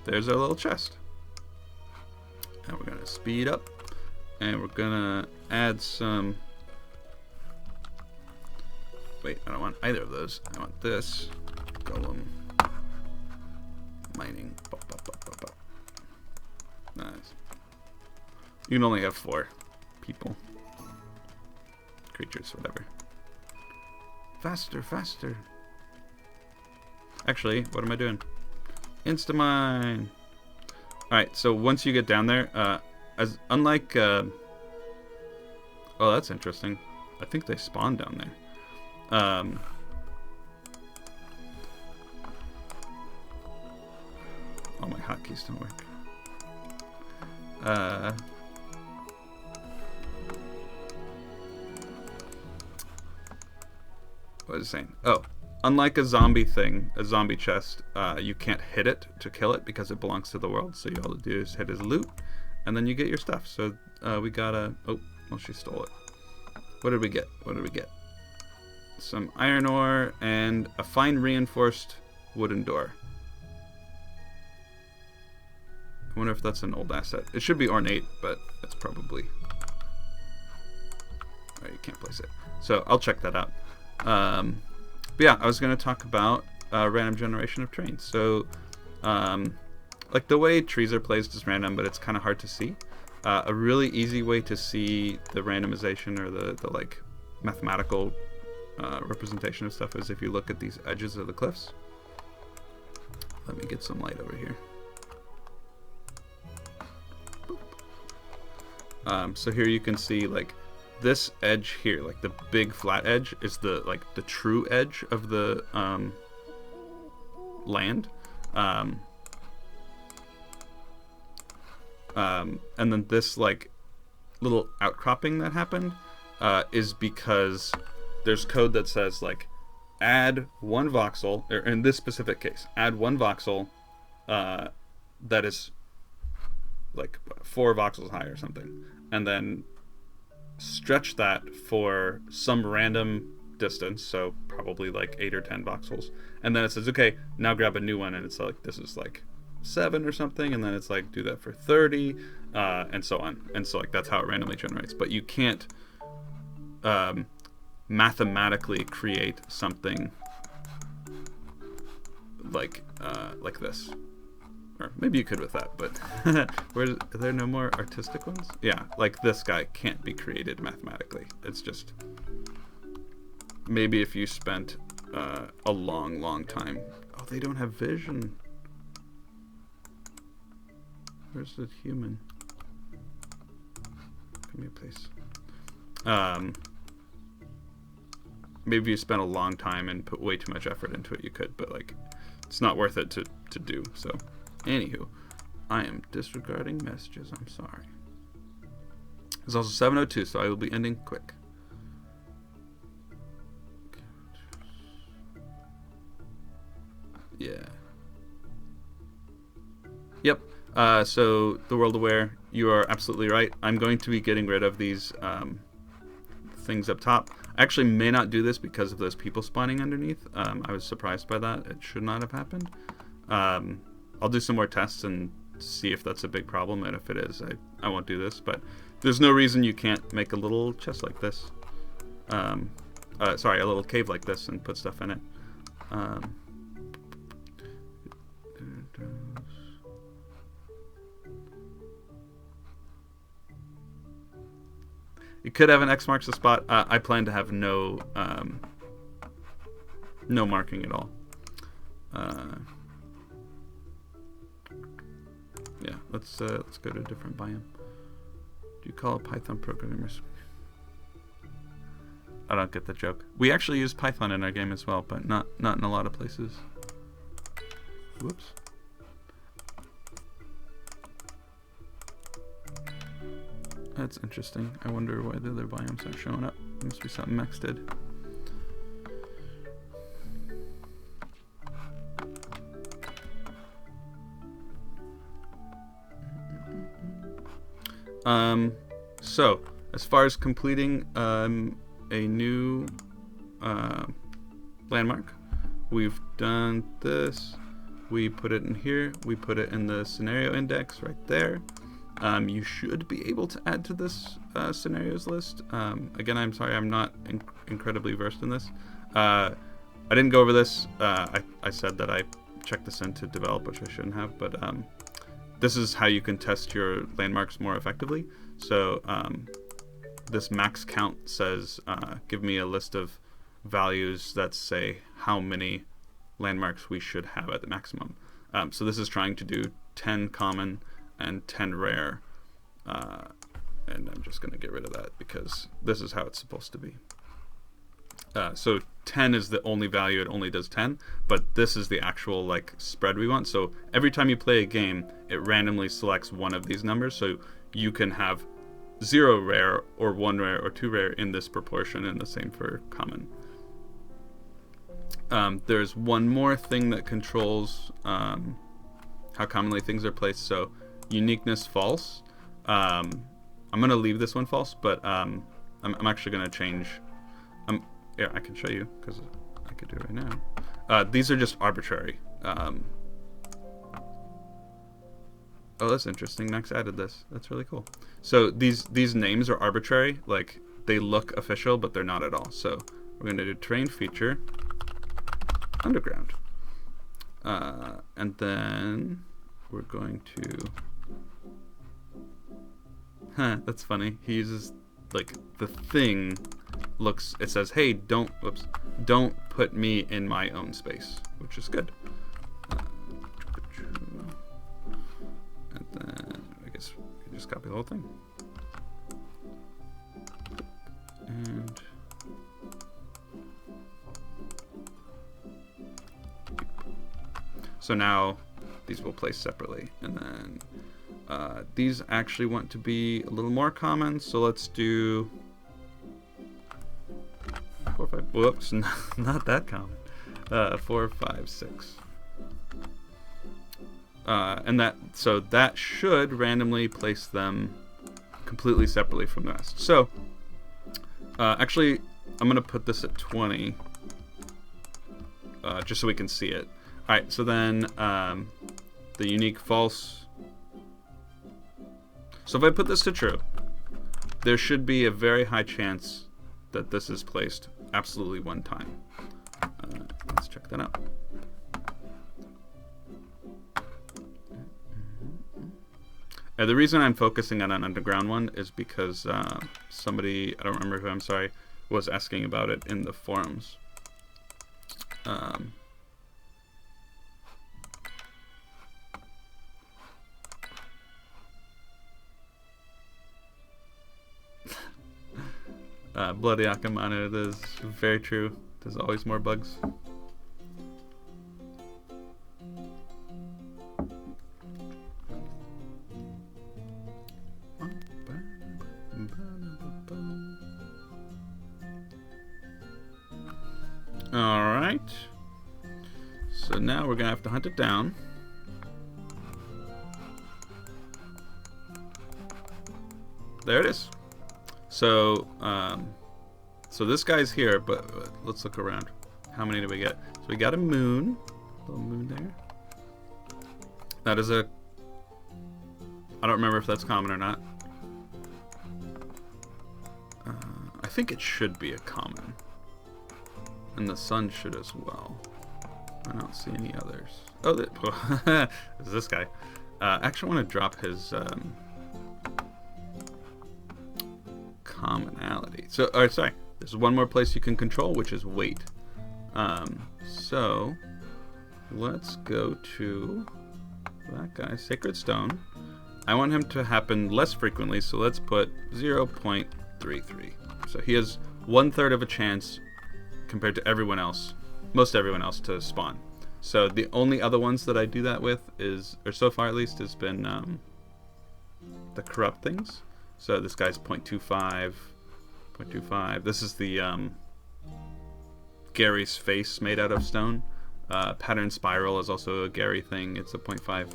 there's our little chest. And we're going to speed up, and we're going to add some... Wait, I don't want either of those. I want this. Golem. Mining. Bop, bop, bop, bop, bop. Nice. You can only have 4 people. Creatures, whatever. Faster, faster. Actually, what am I doing? Instamine. Alright, so once you get down there, unlike... oh, that's interesting. I think they spawn down there. Oh, my hotkeys don't work. What was I saying? Oh, unlike a zombie thing, a zombie chest, you can't hit it to kill it because it belongs to the world. So all you do is hit his loot, and then you get your stuff. So we got a... Oh, well, she stole it. What did we get? What did we get? Some iron ore and a fine reinforced wooden door. I wonder if that's an old asset. It should be ornate, but it's probably... Alright, you can't place it. So I'll check that out. But yeah, I was going to talk about random generation of terrain. So, like the way trees are placed is random, but it's kind of hard to see. A really easy way to see the randomization or the like mathematical representation of stuff is if you look at these edges of the cliffs. Let me get some light over here. So here you can see like this edge here, like the big flat edge, is the true edge of the land. And then this like little outcropping that happened is because there's code that says like add one voxel, or in this specific case, add one voxel that is like 4 voxels high or something, and then stretch that for some random distance, so probably like 8 or 10 voxels, and then it says, okay, now grab a new one, and it's like, this is like 7 or something, and then it's like, do that for 30, and so on. And so like that's how it randomly generates. But you can't mathematically create something like this. Or maybe you could with that, but are there no more artistic ones? Yeah, like this guy can't be created mathematically. It's just, maybe if you spent a long time. Oh, they don't have vision. Where's the human? Come here, please. Maybe you spent a long time and put way too much effort into it, you could, but like, it's not worth it to do, so. Anywho, I am disregarding messages. I'm sorry. It's also 7:02, so I will be ending quick. Yeah. Yep. So the world aware, you are absolutely right. I'm going to be getting rid of these things up top. I actually may not do this because of those people spawning underneath. I was surprised by that. It should not have happened. I'll do some more tests and see if that's a big problem, and if it is, I won't do this, but there's no reason you can't make a little chest like this. Sorry, a little cave like this and put stuff in it. You could have an X marks the spot. I plan to have no marking at all. Yeah, let's go to a different biome. Do you call Python programmers? I don't get the joke. We actually use Python in our game as well, but not in a lot of places. Whoops. That's interesting. I wonder why the other biomes aren't showing up. It must be something Max did. So as far as completing a new landmark, we've done this. We put it in here. We put it in the scenario index right there. You should be able to add to this scenarios list. Again, I'm sorry, I'm not incredibly versed in this. I didn't go over this. I said that I checked this in to develop, which I shouldn't have, but this is how you can test your landmarks more effectively. So this max count says, give me a list of values that say how many landmarks we should have at the maximum. So this is trying to do 10 common and 10 rare. And I'm just going to get rid of that because this is how it's supposed to be. So 10 is the only value, it only does 10, but this is the actual like spread we want. So every time you play a game, it randomly selects one of these numbers, so you can have 0 rare or 1 rare or 2 rare in this proportion, and the same for common. There's one more thing that controls how commonly things are placed. So uniqueness false. I'm going to leave this one false, but I'm actually going to change. Yeah, I can show you because I could do it right now. These are just arbitrary. Oh, that's interesting. Max added this. That's really cool. So these names are arbitrary. Like, they look official, but they're not at all. So we're going to do terrain feature underground. And then we're going to... that's funny. He uses, like, the thing looks... It says, hey, don't put me in my own space, which is good. And then I guess we can just copy the whole thing. And so now these will place separately, and then these actually want to be a little more common. So let's do 4, 5. Whoops, not that common. 4, 5, 6. And that should randomly place them completely separately from the rest. So actually, I'm gonna put this at 20, just so we can see it. All right. So then the unique false. So if I put this to true, there should be a very high chance that this is placed absolutely one time. Let's check that out. The reason I'm focusing on an underground one is because somebody, I don't remember who, I'm sorry, was asking about it in the forums. Bloody Akamano, that is very true. There's always more bugs. Alright. So now we're going to have to hunt it down. There it is. So, so this guy's here, but let's look around. How many do we get? So we got a moon. Little moon there. That is a... I don't remember if that's common or not. I think it should be a common. And the sun should as well. I don't see any others. Oh, is this guy. Actually, I want to drop his commonality. So, sorry. There's one more place you can control, which is weight. So, let's go to that guy, Sacred Stone. I want him to happen less frequently, so let's put 0.33. So he has 1/3 of a chance compared to everyone else, most everyone else, to spawn. So the only other ones that I do that with is, or so far at least, has been the corrupt things. So this guy's 0.25, 0.25. This is the Gary's face made out of stone. Pattern spiral is also a Gary thing. It's a 0.5.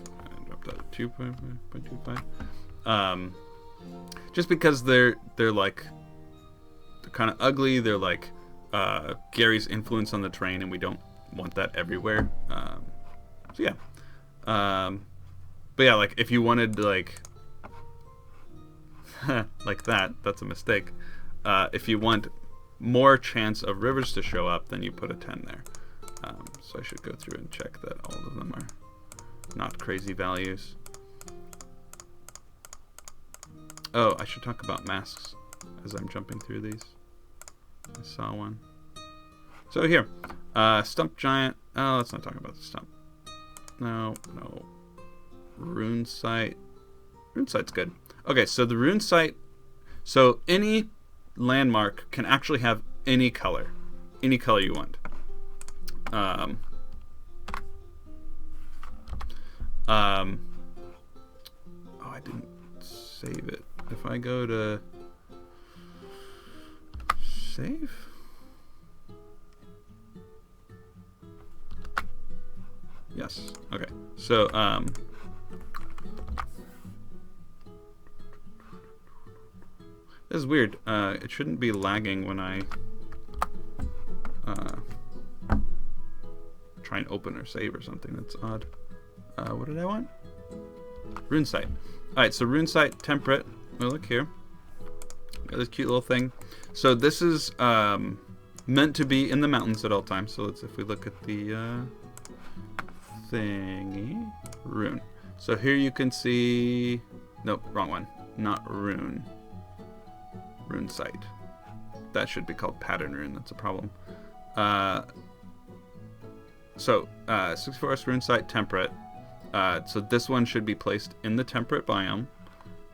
Up to 2.25. Just because they're like, they're kind of ugly. They're like Gary's influence on the terrain, and we don't want that everywhere. So yeah. But yeah, like if you wanted like like that's a mistake. If you want more chance of rivers to show up, then you put a 10 there. So I should go through and check that all of them are not crazy values. Oh, I should talk about masks as I'm jumping through these. I saw one. So here, Stump Giant. Oh, let's not talk about the Stump. No. Rune Site. Rune Site's good. Okay, so the Rune Site. So any landmark can actually have any color. any color you want. Oh, I didn't save it. If I go to save, yes. Okay. So this is weird. It shouldn't be lagging when I try and open or save or something. That's odd. What did I want? Rune site. Alright, so rune site temperate. Oh, look here. Got this cute little thing. So this is meant to be in the mountains at all times. So if we look at the thingy, rune. So here you can see, nope, wrong one. Not rune. Rune site. That should be called pattern rune. That's a problem. So 64S rune site temperate. So this one should be placed in the temperate biome.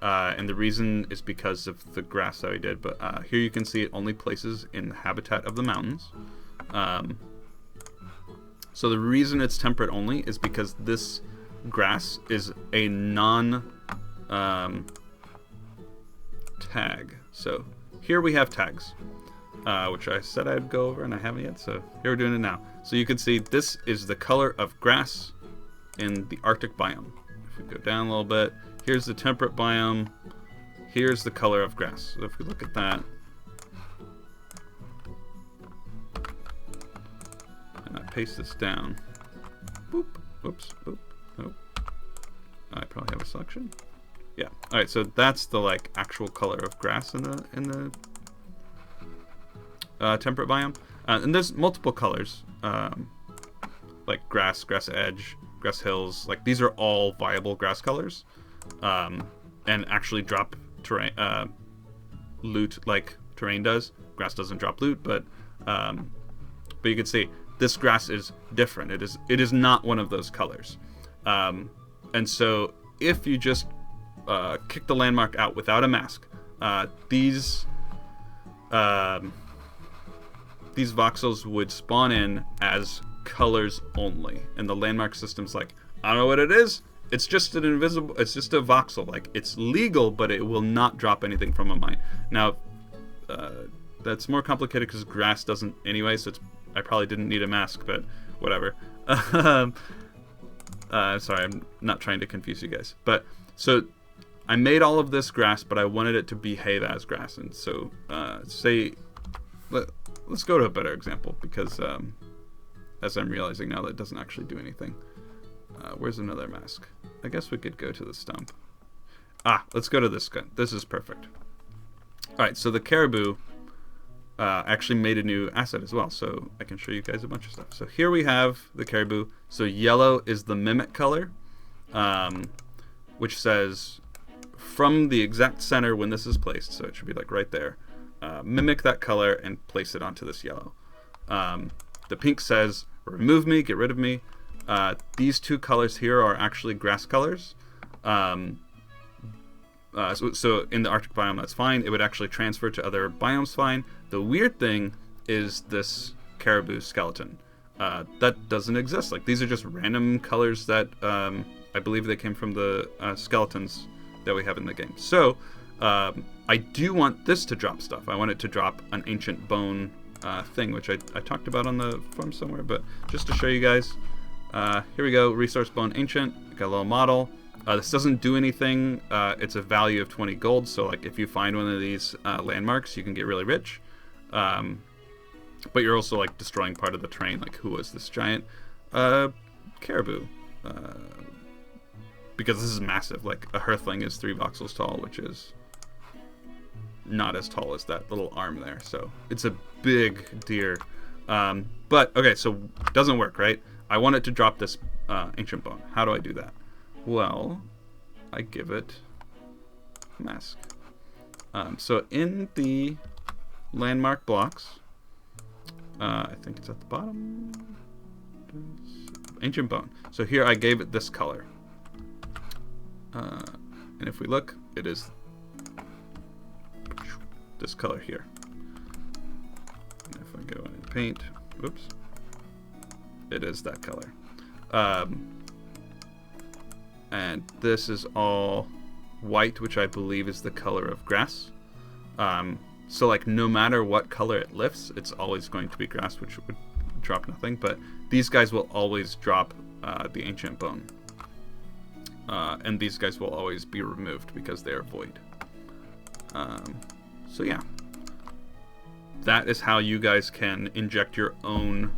And the reason is because of the grass that we did. But here you can see it only places in the habitat of the mountains. So the reason it's temperate only is because this grass is a tag. So here we have tags, which I said I'd go over and I haven't yet. So here we're doing it now. So you can see this is the color of grass in the Arctic biome. If we go down a little bit, here's the temperate biome. Here's the color of grass. So if we look at that, and I paste this down, boop, oops, boop, nope. I probably have a selection. Yeah. All right. So that's the like actual color of grass in the temperate biome, and there's multiple colors, like grass edge, grass hills. Like these are all viable grass colors, and actually drop terrain loot like terrain does. Grass doesn't drop loot, but you can see this grass is different. It is not one of those colors, and so if you just kick the landmark out without a mask, these voxels would spawn in as colors only, and the landmark system's like, I don't know what it is. It's just it's just a voxel. Like, it's legal, but it will not drop anything from a mine. Now, that's more complicated because grass doesn't anyway, so I probably didn't need a mask, but whatever. Sorry, I'm not trying to confuse you guys. But, so, I made all of this grass, but I wanted it to behave as grass. And so, let's go to a better example, because as I'm realizing now, that doesn't actually do anything. Where's another mask? I guess we could go to the stump. Let's go to this guy. This is perfect. Alright, so the caribou actually made a new asset as well, so I can show you guys a bunch of stuff. So here we have the caribou. So yellow is the mimic color, which says from the exact center when this is placed, so it should be like right there, mimic that color and place it onto this yellow. The pink says remove me, get rid of me. These two colors here are actually grass colors. So in the Arctic biome, that's fine. It would actually transfer to other biomes fine. The weird thing is this caribou skeleton. That doesn't exist. Like, these are just random colors that I believe they came from the skeletons that we have in the game. So I do want this to drop stuff. I want it to drop an ancient bone thing, which I talked about on the forum somewhere, but just to show you guys, here we go, resource bone ancient, got a little model. This doesn't do anything. It's a value of 20 gold, so like if you find one of these landmarks, you can get really rich. But you're also like destroying part of the terrain. Like, who was this giant caribou? Because this is massive. Like, a hearthling is 3 voxels tall, which is not as tall as that little arm there. So it's a big deer. But okay, so it doesn't work, right? I want it to drop this ancient bone. How do I do that? Well, I give it a mask. So in the landmark blocks, I think it's at the bottom. Ancient bone. So here I gave it this color. And if we look, it is this color here. And if we go in and paint. Whoops. It is that color. And this is all white, which I believe is the color of grass. So like no matter what color it lifts, it's always going to be grass, which would drop nothing. But these guys will always drop the ancient bone. And these guys will always be removed because they are void. So yeah. That is how you guys can inject your own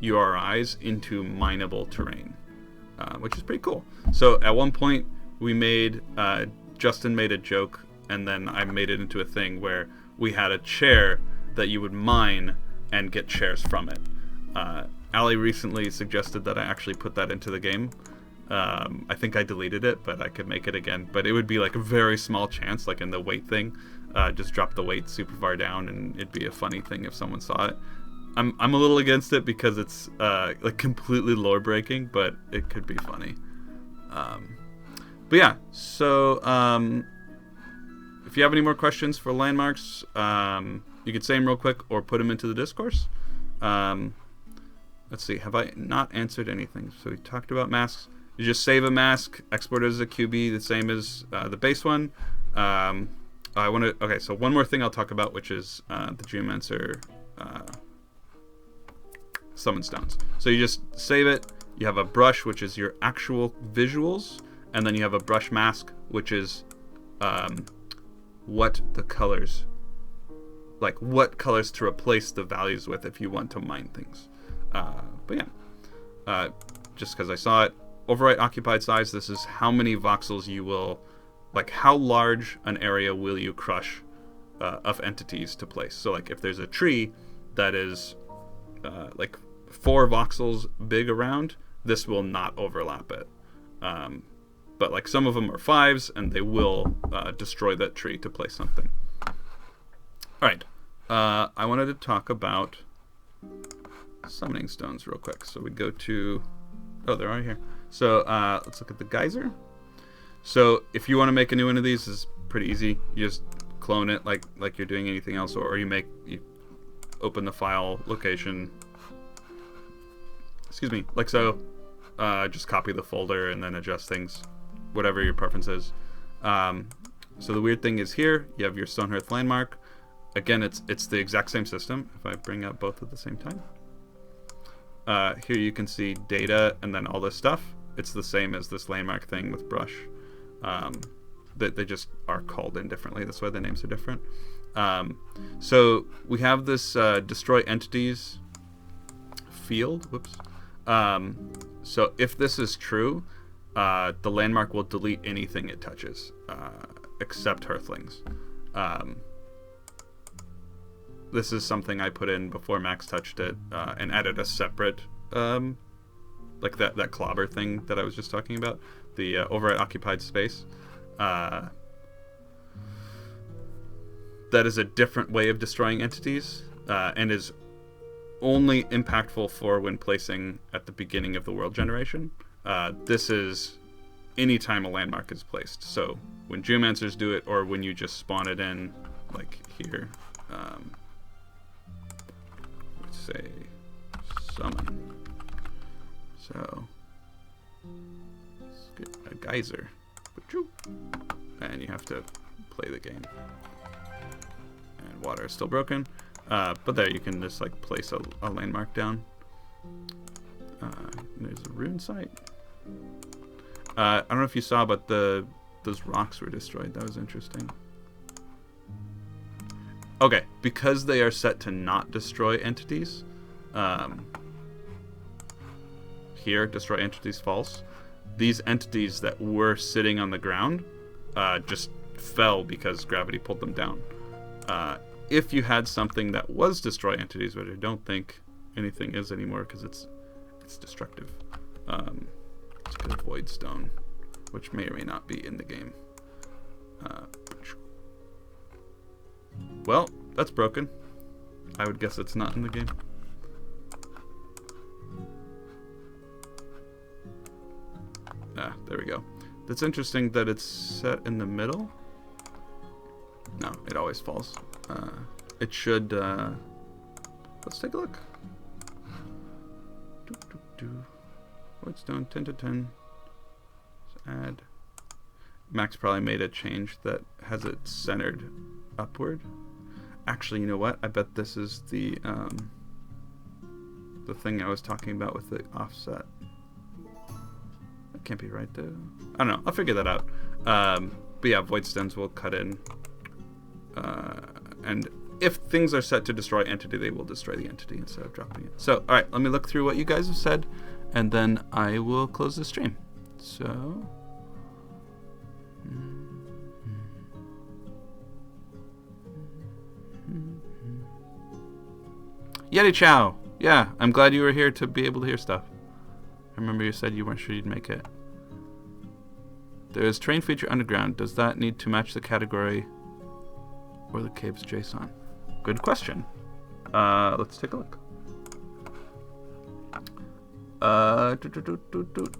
URIs into mineable terrain, which is pretty cool. So at one point we made, Justin made a joke, and then I made it into a thing where we had a chair that you would mine and get chairs from it. Ali recently suggested that I actually put that into the game. I think I deleted it, but I could make it again. But it would be like a very small chance, like in the weight thing. Just drop the weight super far down, and it'd be a funny thing if someone saw it. I'm a little against it because it's like completely lore breaking, but it could be funny. But yeah, so if you have any more questions for landmarks, you could say them real quick or put them into the discourse. Let's see, have I not answered anything? So we talked about masks. You just save a mask, export it as a QB, the same as the base one. Okay, so one more thing I'll talk about, which is the Geomancer summon stones. So you just save it. You have a brush, which is your actual visuals, and then you have a brush mask, which is what the colors, like what colors to replace the values with if you want to mine things. But yeah, just because I saw it, overwrite occupied size. This is how many voxels you will, like how large an area will you crush of entities to place. So like if there's a tree that is like 4 voxels big around, this will not overlap it. But like some of them are 5s, and they will destroy that tree to place something. All right, I wanted to talk about summoning stones real quick. So we go to, oh, they're right here. So let's look at the geyser. So if you want to make a new one of these, it's pretty easy. You just clone it like you're doing anything else, or you open the file location. Excuse me, like so. Just copy the folder and then adjust things, whatever your preference is. So the weird thing is here you have your Stonehearth landmark. Again, it's the exact same system. If I bring up both at the same time, here you can see data and then all this stuff. It's the same as this landmark thing with brush. They just are called in differently. That's why the names are different. So we have this destroy entities field. Whoops. So if this is true, the landmark will delete anything it touches, except Hearthlings. This is something I put in before Max touched it, and added a separate, like that clobber thing that I was just talking about, the overwrite occupied space. That is a different way of destroying entities, and is only impactful for when placing at the beginning of the world generation. This is anytime a landmark is placed. So when Geomancers do it, or when you just spawn it in, like here, let's say summon. So let's get a geyser, and you have to play the game. And water is still broken. But there you can just like place a landmark down. There's a rune site. I don't know if you saw, but those rocks were destroyed. That was interesting. Okay, because they are set to not destroy entities. Here, destroy entities false. These entities that were sitting on the ground just fell because gravity pulled them down. If you had something that was destroy entities, which I don't think anything is anymore because it's destructive. Let's get a void stone, which may or may not be in the game. Well, that's broken. I would guess it's not in the game. There we go. That's interesting that it's set in the middle. No, it always falls. It should let's take a look. Whitestone 10 to 10. Let's add. Max probably made a change that has it centered upward. Actually, you know what? I bet this is the thing I was talking about with the offset. That can't be right though. I don't know. I'll figure that out. But yeah, void stems will cut in. And if things are set to destroy entity, they will destroy the entity instead of dropping it. So, all right, let me look through what you guys have said, and then I will close the stream. So. Yeti Chow! Yeah, I'm glad you were here to be able to hear stuff. I remember you said you weren't sure you'd make it. There is terrain feature underground. Does that need to match the category or the cave's JSON? Good question. Let's take a look.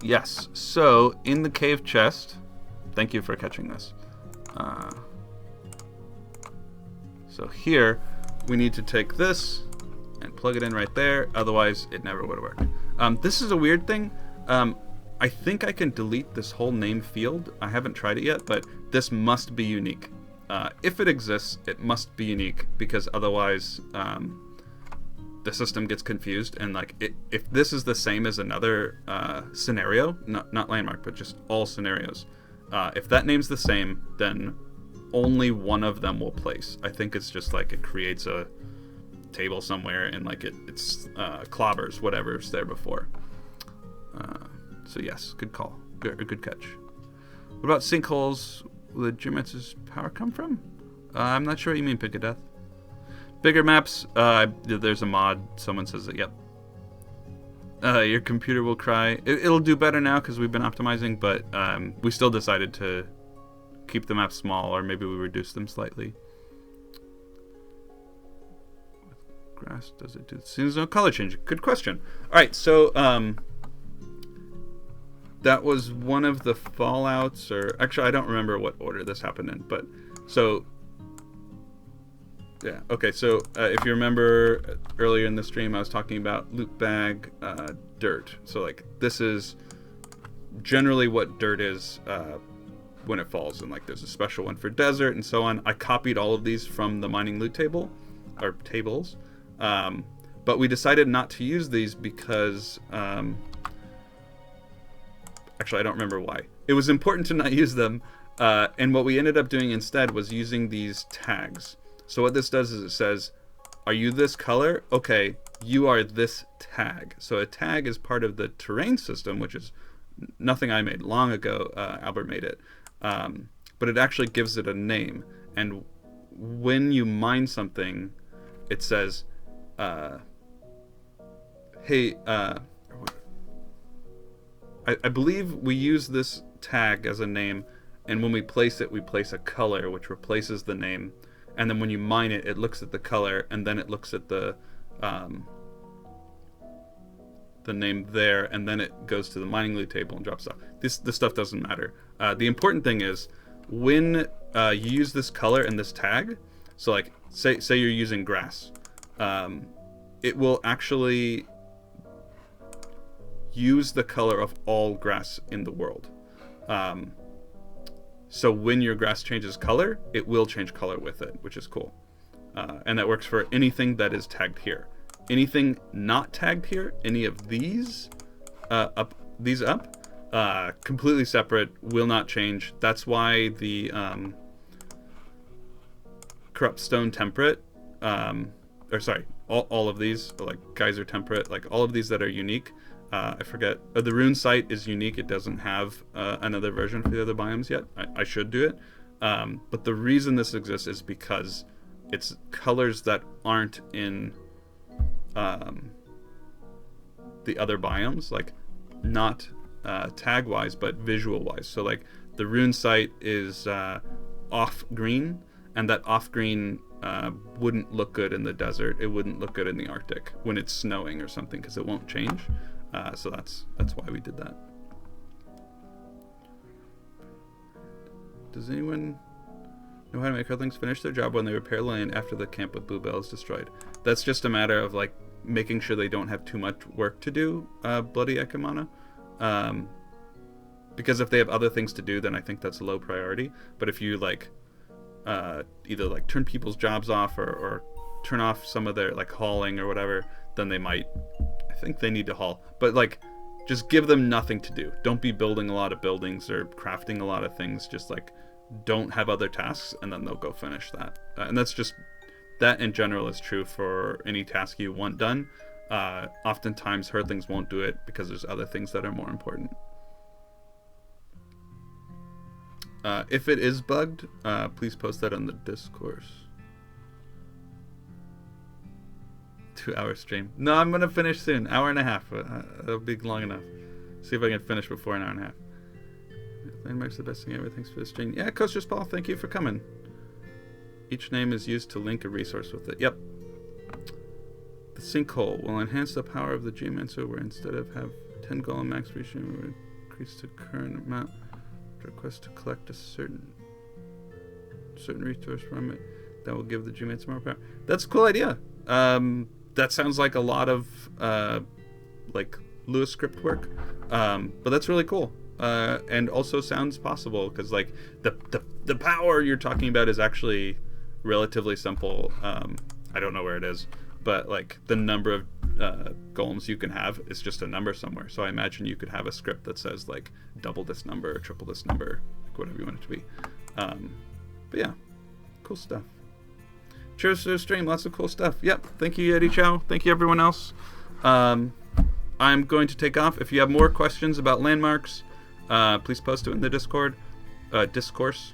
Yes. So in the cave chest, thank you for catching this. So here we need to take this and plug it in right there. Otherwise, it never would have worked. This is a weird thing. I think I can delete this whole name field. I haven't tried it yet, but this must be unique. If it exists, it must be unique, because otherwise the system gets confused. And like, if this is the same as another scenario, not landmark, but just all scenarios, if that name's the same, then only one of them will place. I think it's just like it creates a table somewhere and like it's clobbers whatever's there before. So yes, good call, good catch. What about sinkholes? Where the geomancer's power come from? I'm not sure what you mean, Pick of Death. Bigger maps, there's a mod, someone says it, yep. Your computer will cry. It'll do better now because we've been optimizing, but we still decided to keep the maps small, or maybe we reduce them slightly. With grass, does it do seasonal color change? Good question. All right, so that was one of the fallouts, or actually I don't remember what order this happened in, but so yeah, okay, so if you remember earlier in the stream I was talking about loot bag dirt. So like this is generally what dirt is when it falls, and like there's a special one for desert and so on. I copied all of these from the mining loot table, or tables, but we decided not to use these because actually, I don't remember why. It was important to not use them, and what we ended up doing instead was using these tags. So what this does is it says, are you this color? Okay, you are this tag. So a tag is part of the terrain system, which is nothing I made long ago. Albert made it. But it actually gives it a name. And when you mine something, it says, hey, I believe we use this tag as a name, and when we place it, we place a color which replaces the name, and then when you mine it, it looks at the color, and then it looks at the name there, and then it goes to the mining loot table and drops off. This stuff doesn't matter. The important thing is when you use this color and this tag. So like say you're using grass, it will actually use the color of all grass in the world. So when your grass changes color, it will change color with it, which is cool. And that works for anything that is tagged here. Anything not tagged here, any of these completely separate, will not change. That's why the corrupt stone temperate, all of these, like geyser temperate, like all of these that are unique. I forget. The rune site is unique. It doesn't have another version for the other biomes yet. I should do it. But the reason this exists is because it's colors that aren't in the other biomes, like not tag-wise, but visual-wise. So like the rune site is off-green, and that off-green wouldn't look good in the desert. It wouldn't look good in the Arctic when it's snowing or something, because it won't change. So that's why we did that. Does anyone Know how to make Earthlings finish their job when they repair land after the camp with Bluebell is destroyed. That's just a matter of like making sure they don't have too much work to do, Bloody Ekimana. Because if they have other things to do, then I think that's low priority. But if you like either like turn people's jobs off or turn off some of their like hauling or whatever, then they might, I think they need to haul. But like just give them nothing to do. Don't be building a lot of buildings or crafting a lot of things. Just like don't have other tasks, and then they'll go finish that. And that's just, that in general is true for any task you want done. Oftentimes Earthlings won't do it because there's other things that are more important. If it is bugged, please post that on the discourse. 2-hour stream. No, I'm gonna finish soon. Hour and a half. It'll be long enough. See if I can finish before an hour and a half. Landmark's the best thing ever. Thanks for the stream. Yeah, Coasters Paul, thank you for coming. Each name is used to link a resource with it. Yep. The sinkhole will enhance the power of the Geomancer, where instead of have 10 golem max reach, it will increase the current amount. Request to collect a certain resource from it that will give the Geomancer more power. That's a cool idea. That sounds like a lot of like Lewis script work, but that's really cool. And also sounds possible because like the power you're talking about is actually relatively simple. I don't know where it is, but like the number of golems you can have is just a number somewhere. So I imagine you could have a script that says like double this number or triple this number, like whatever you want it to be. But yeah, cool stuff. Cheers to the stream, lots of cool stuff. Yep, thank you Eddie Chow, thank you everyone else. I'm going to take off. If you have more questions about landmarks, please post it in the Discord. Discourse.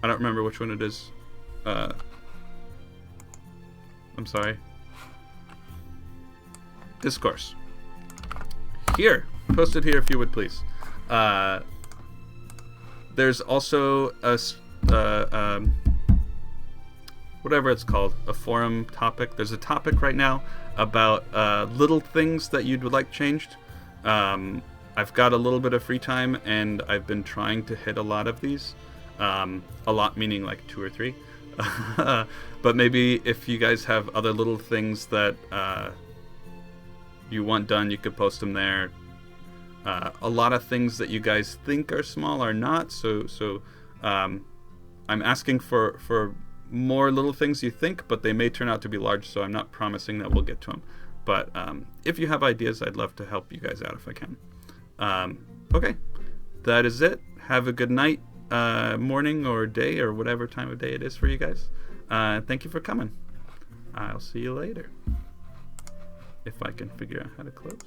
I don't remember which one it is. I'm sorry. Discourse. Here. Post it here if you would please. There's also a whatever it's called, a forum topic. There's a topic right now about little things that you'd like changed. I've got a little bit of free time and I've been trying to hit a lot of these. A lot meaning like 2 or 3. But maybe if you guys have other little things that you want done, you could post them there. A lot of things that you guys think are small are not, so I'm asking for more little things you think, but they may turn out to be large, so I'm not promising that we'll get to them. But if you have ideas, I'd love to help you guys out if I can. Okay, that is it. Have a good night, morning, or day, or whatever time of day it is for you guys. Thank you for coming. I'll see you later. If I can figure out how to close.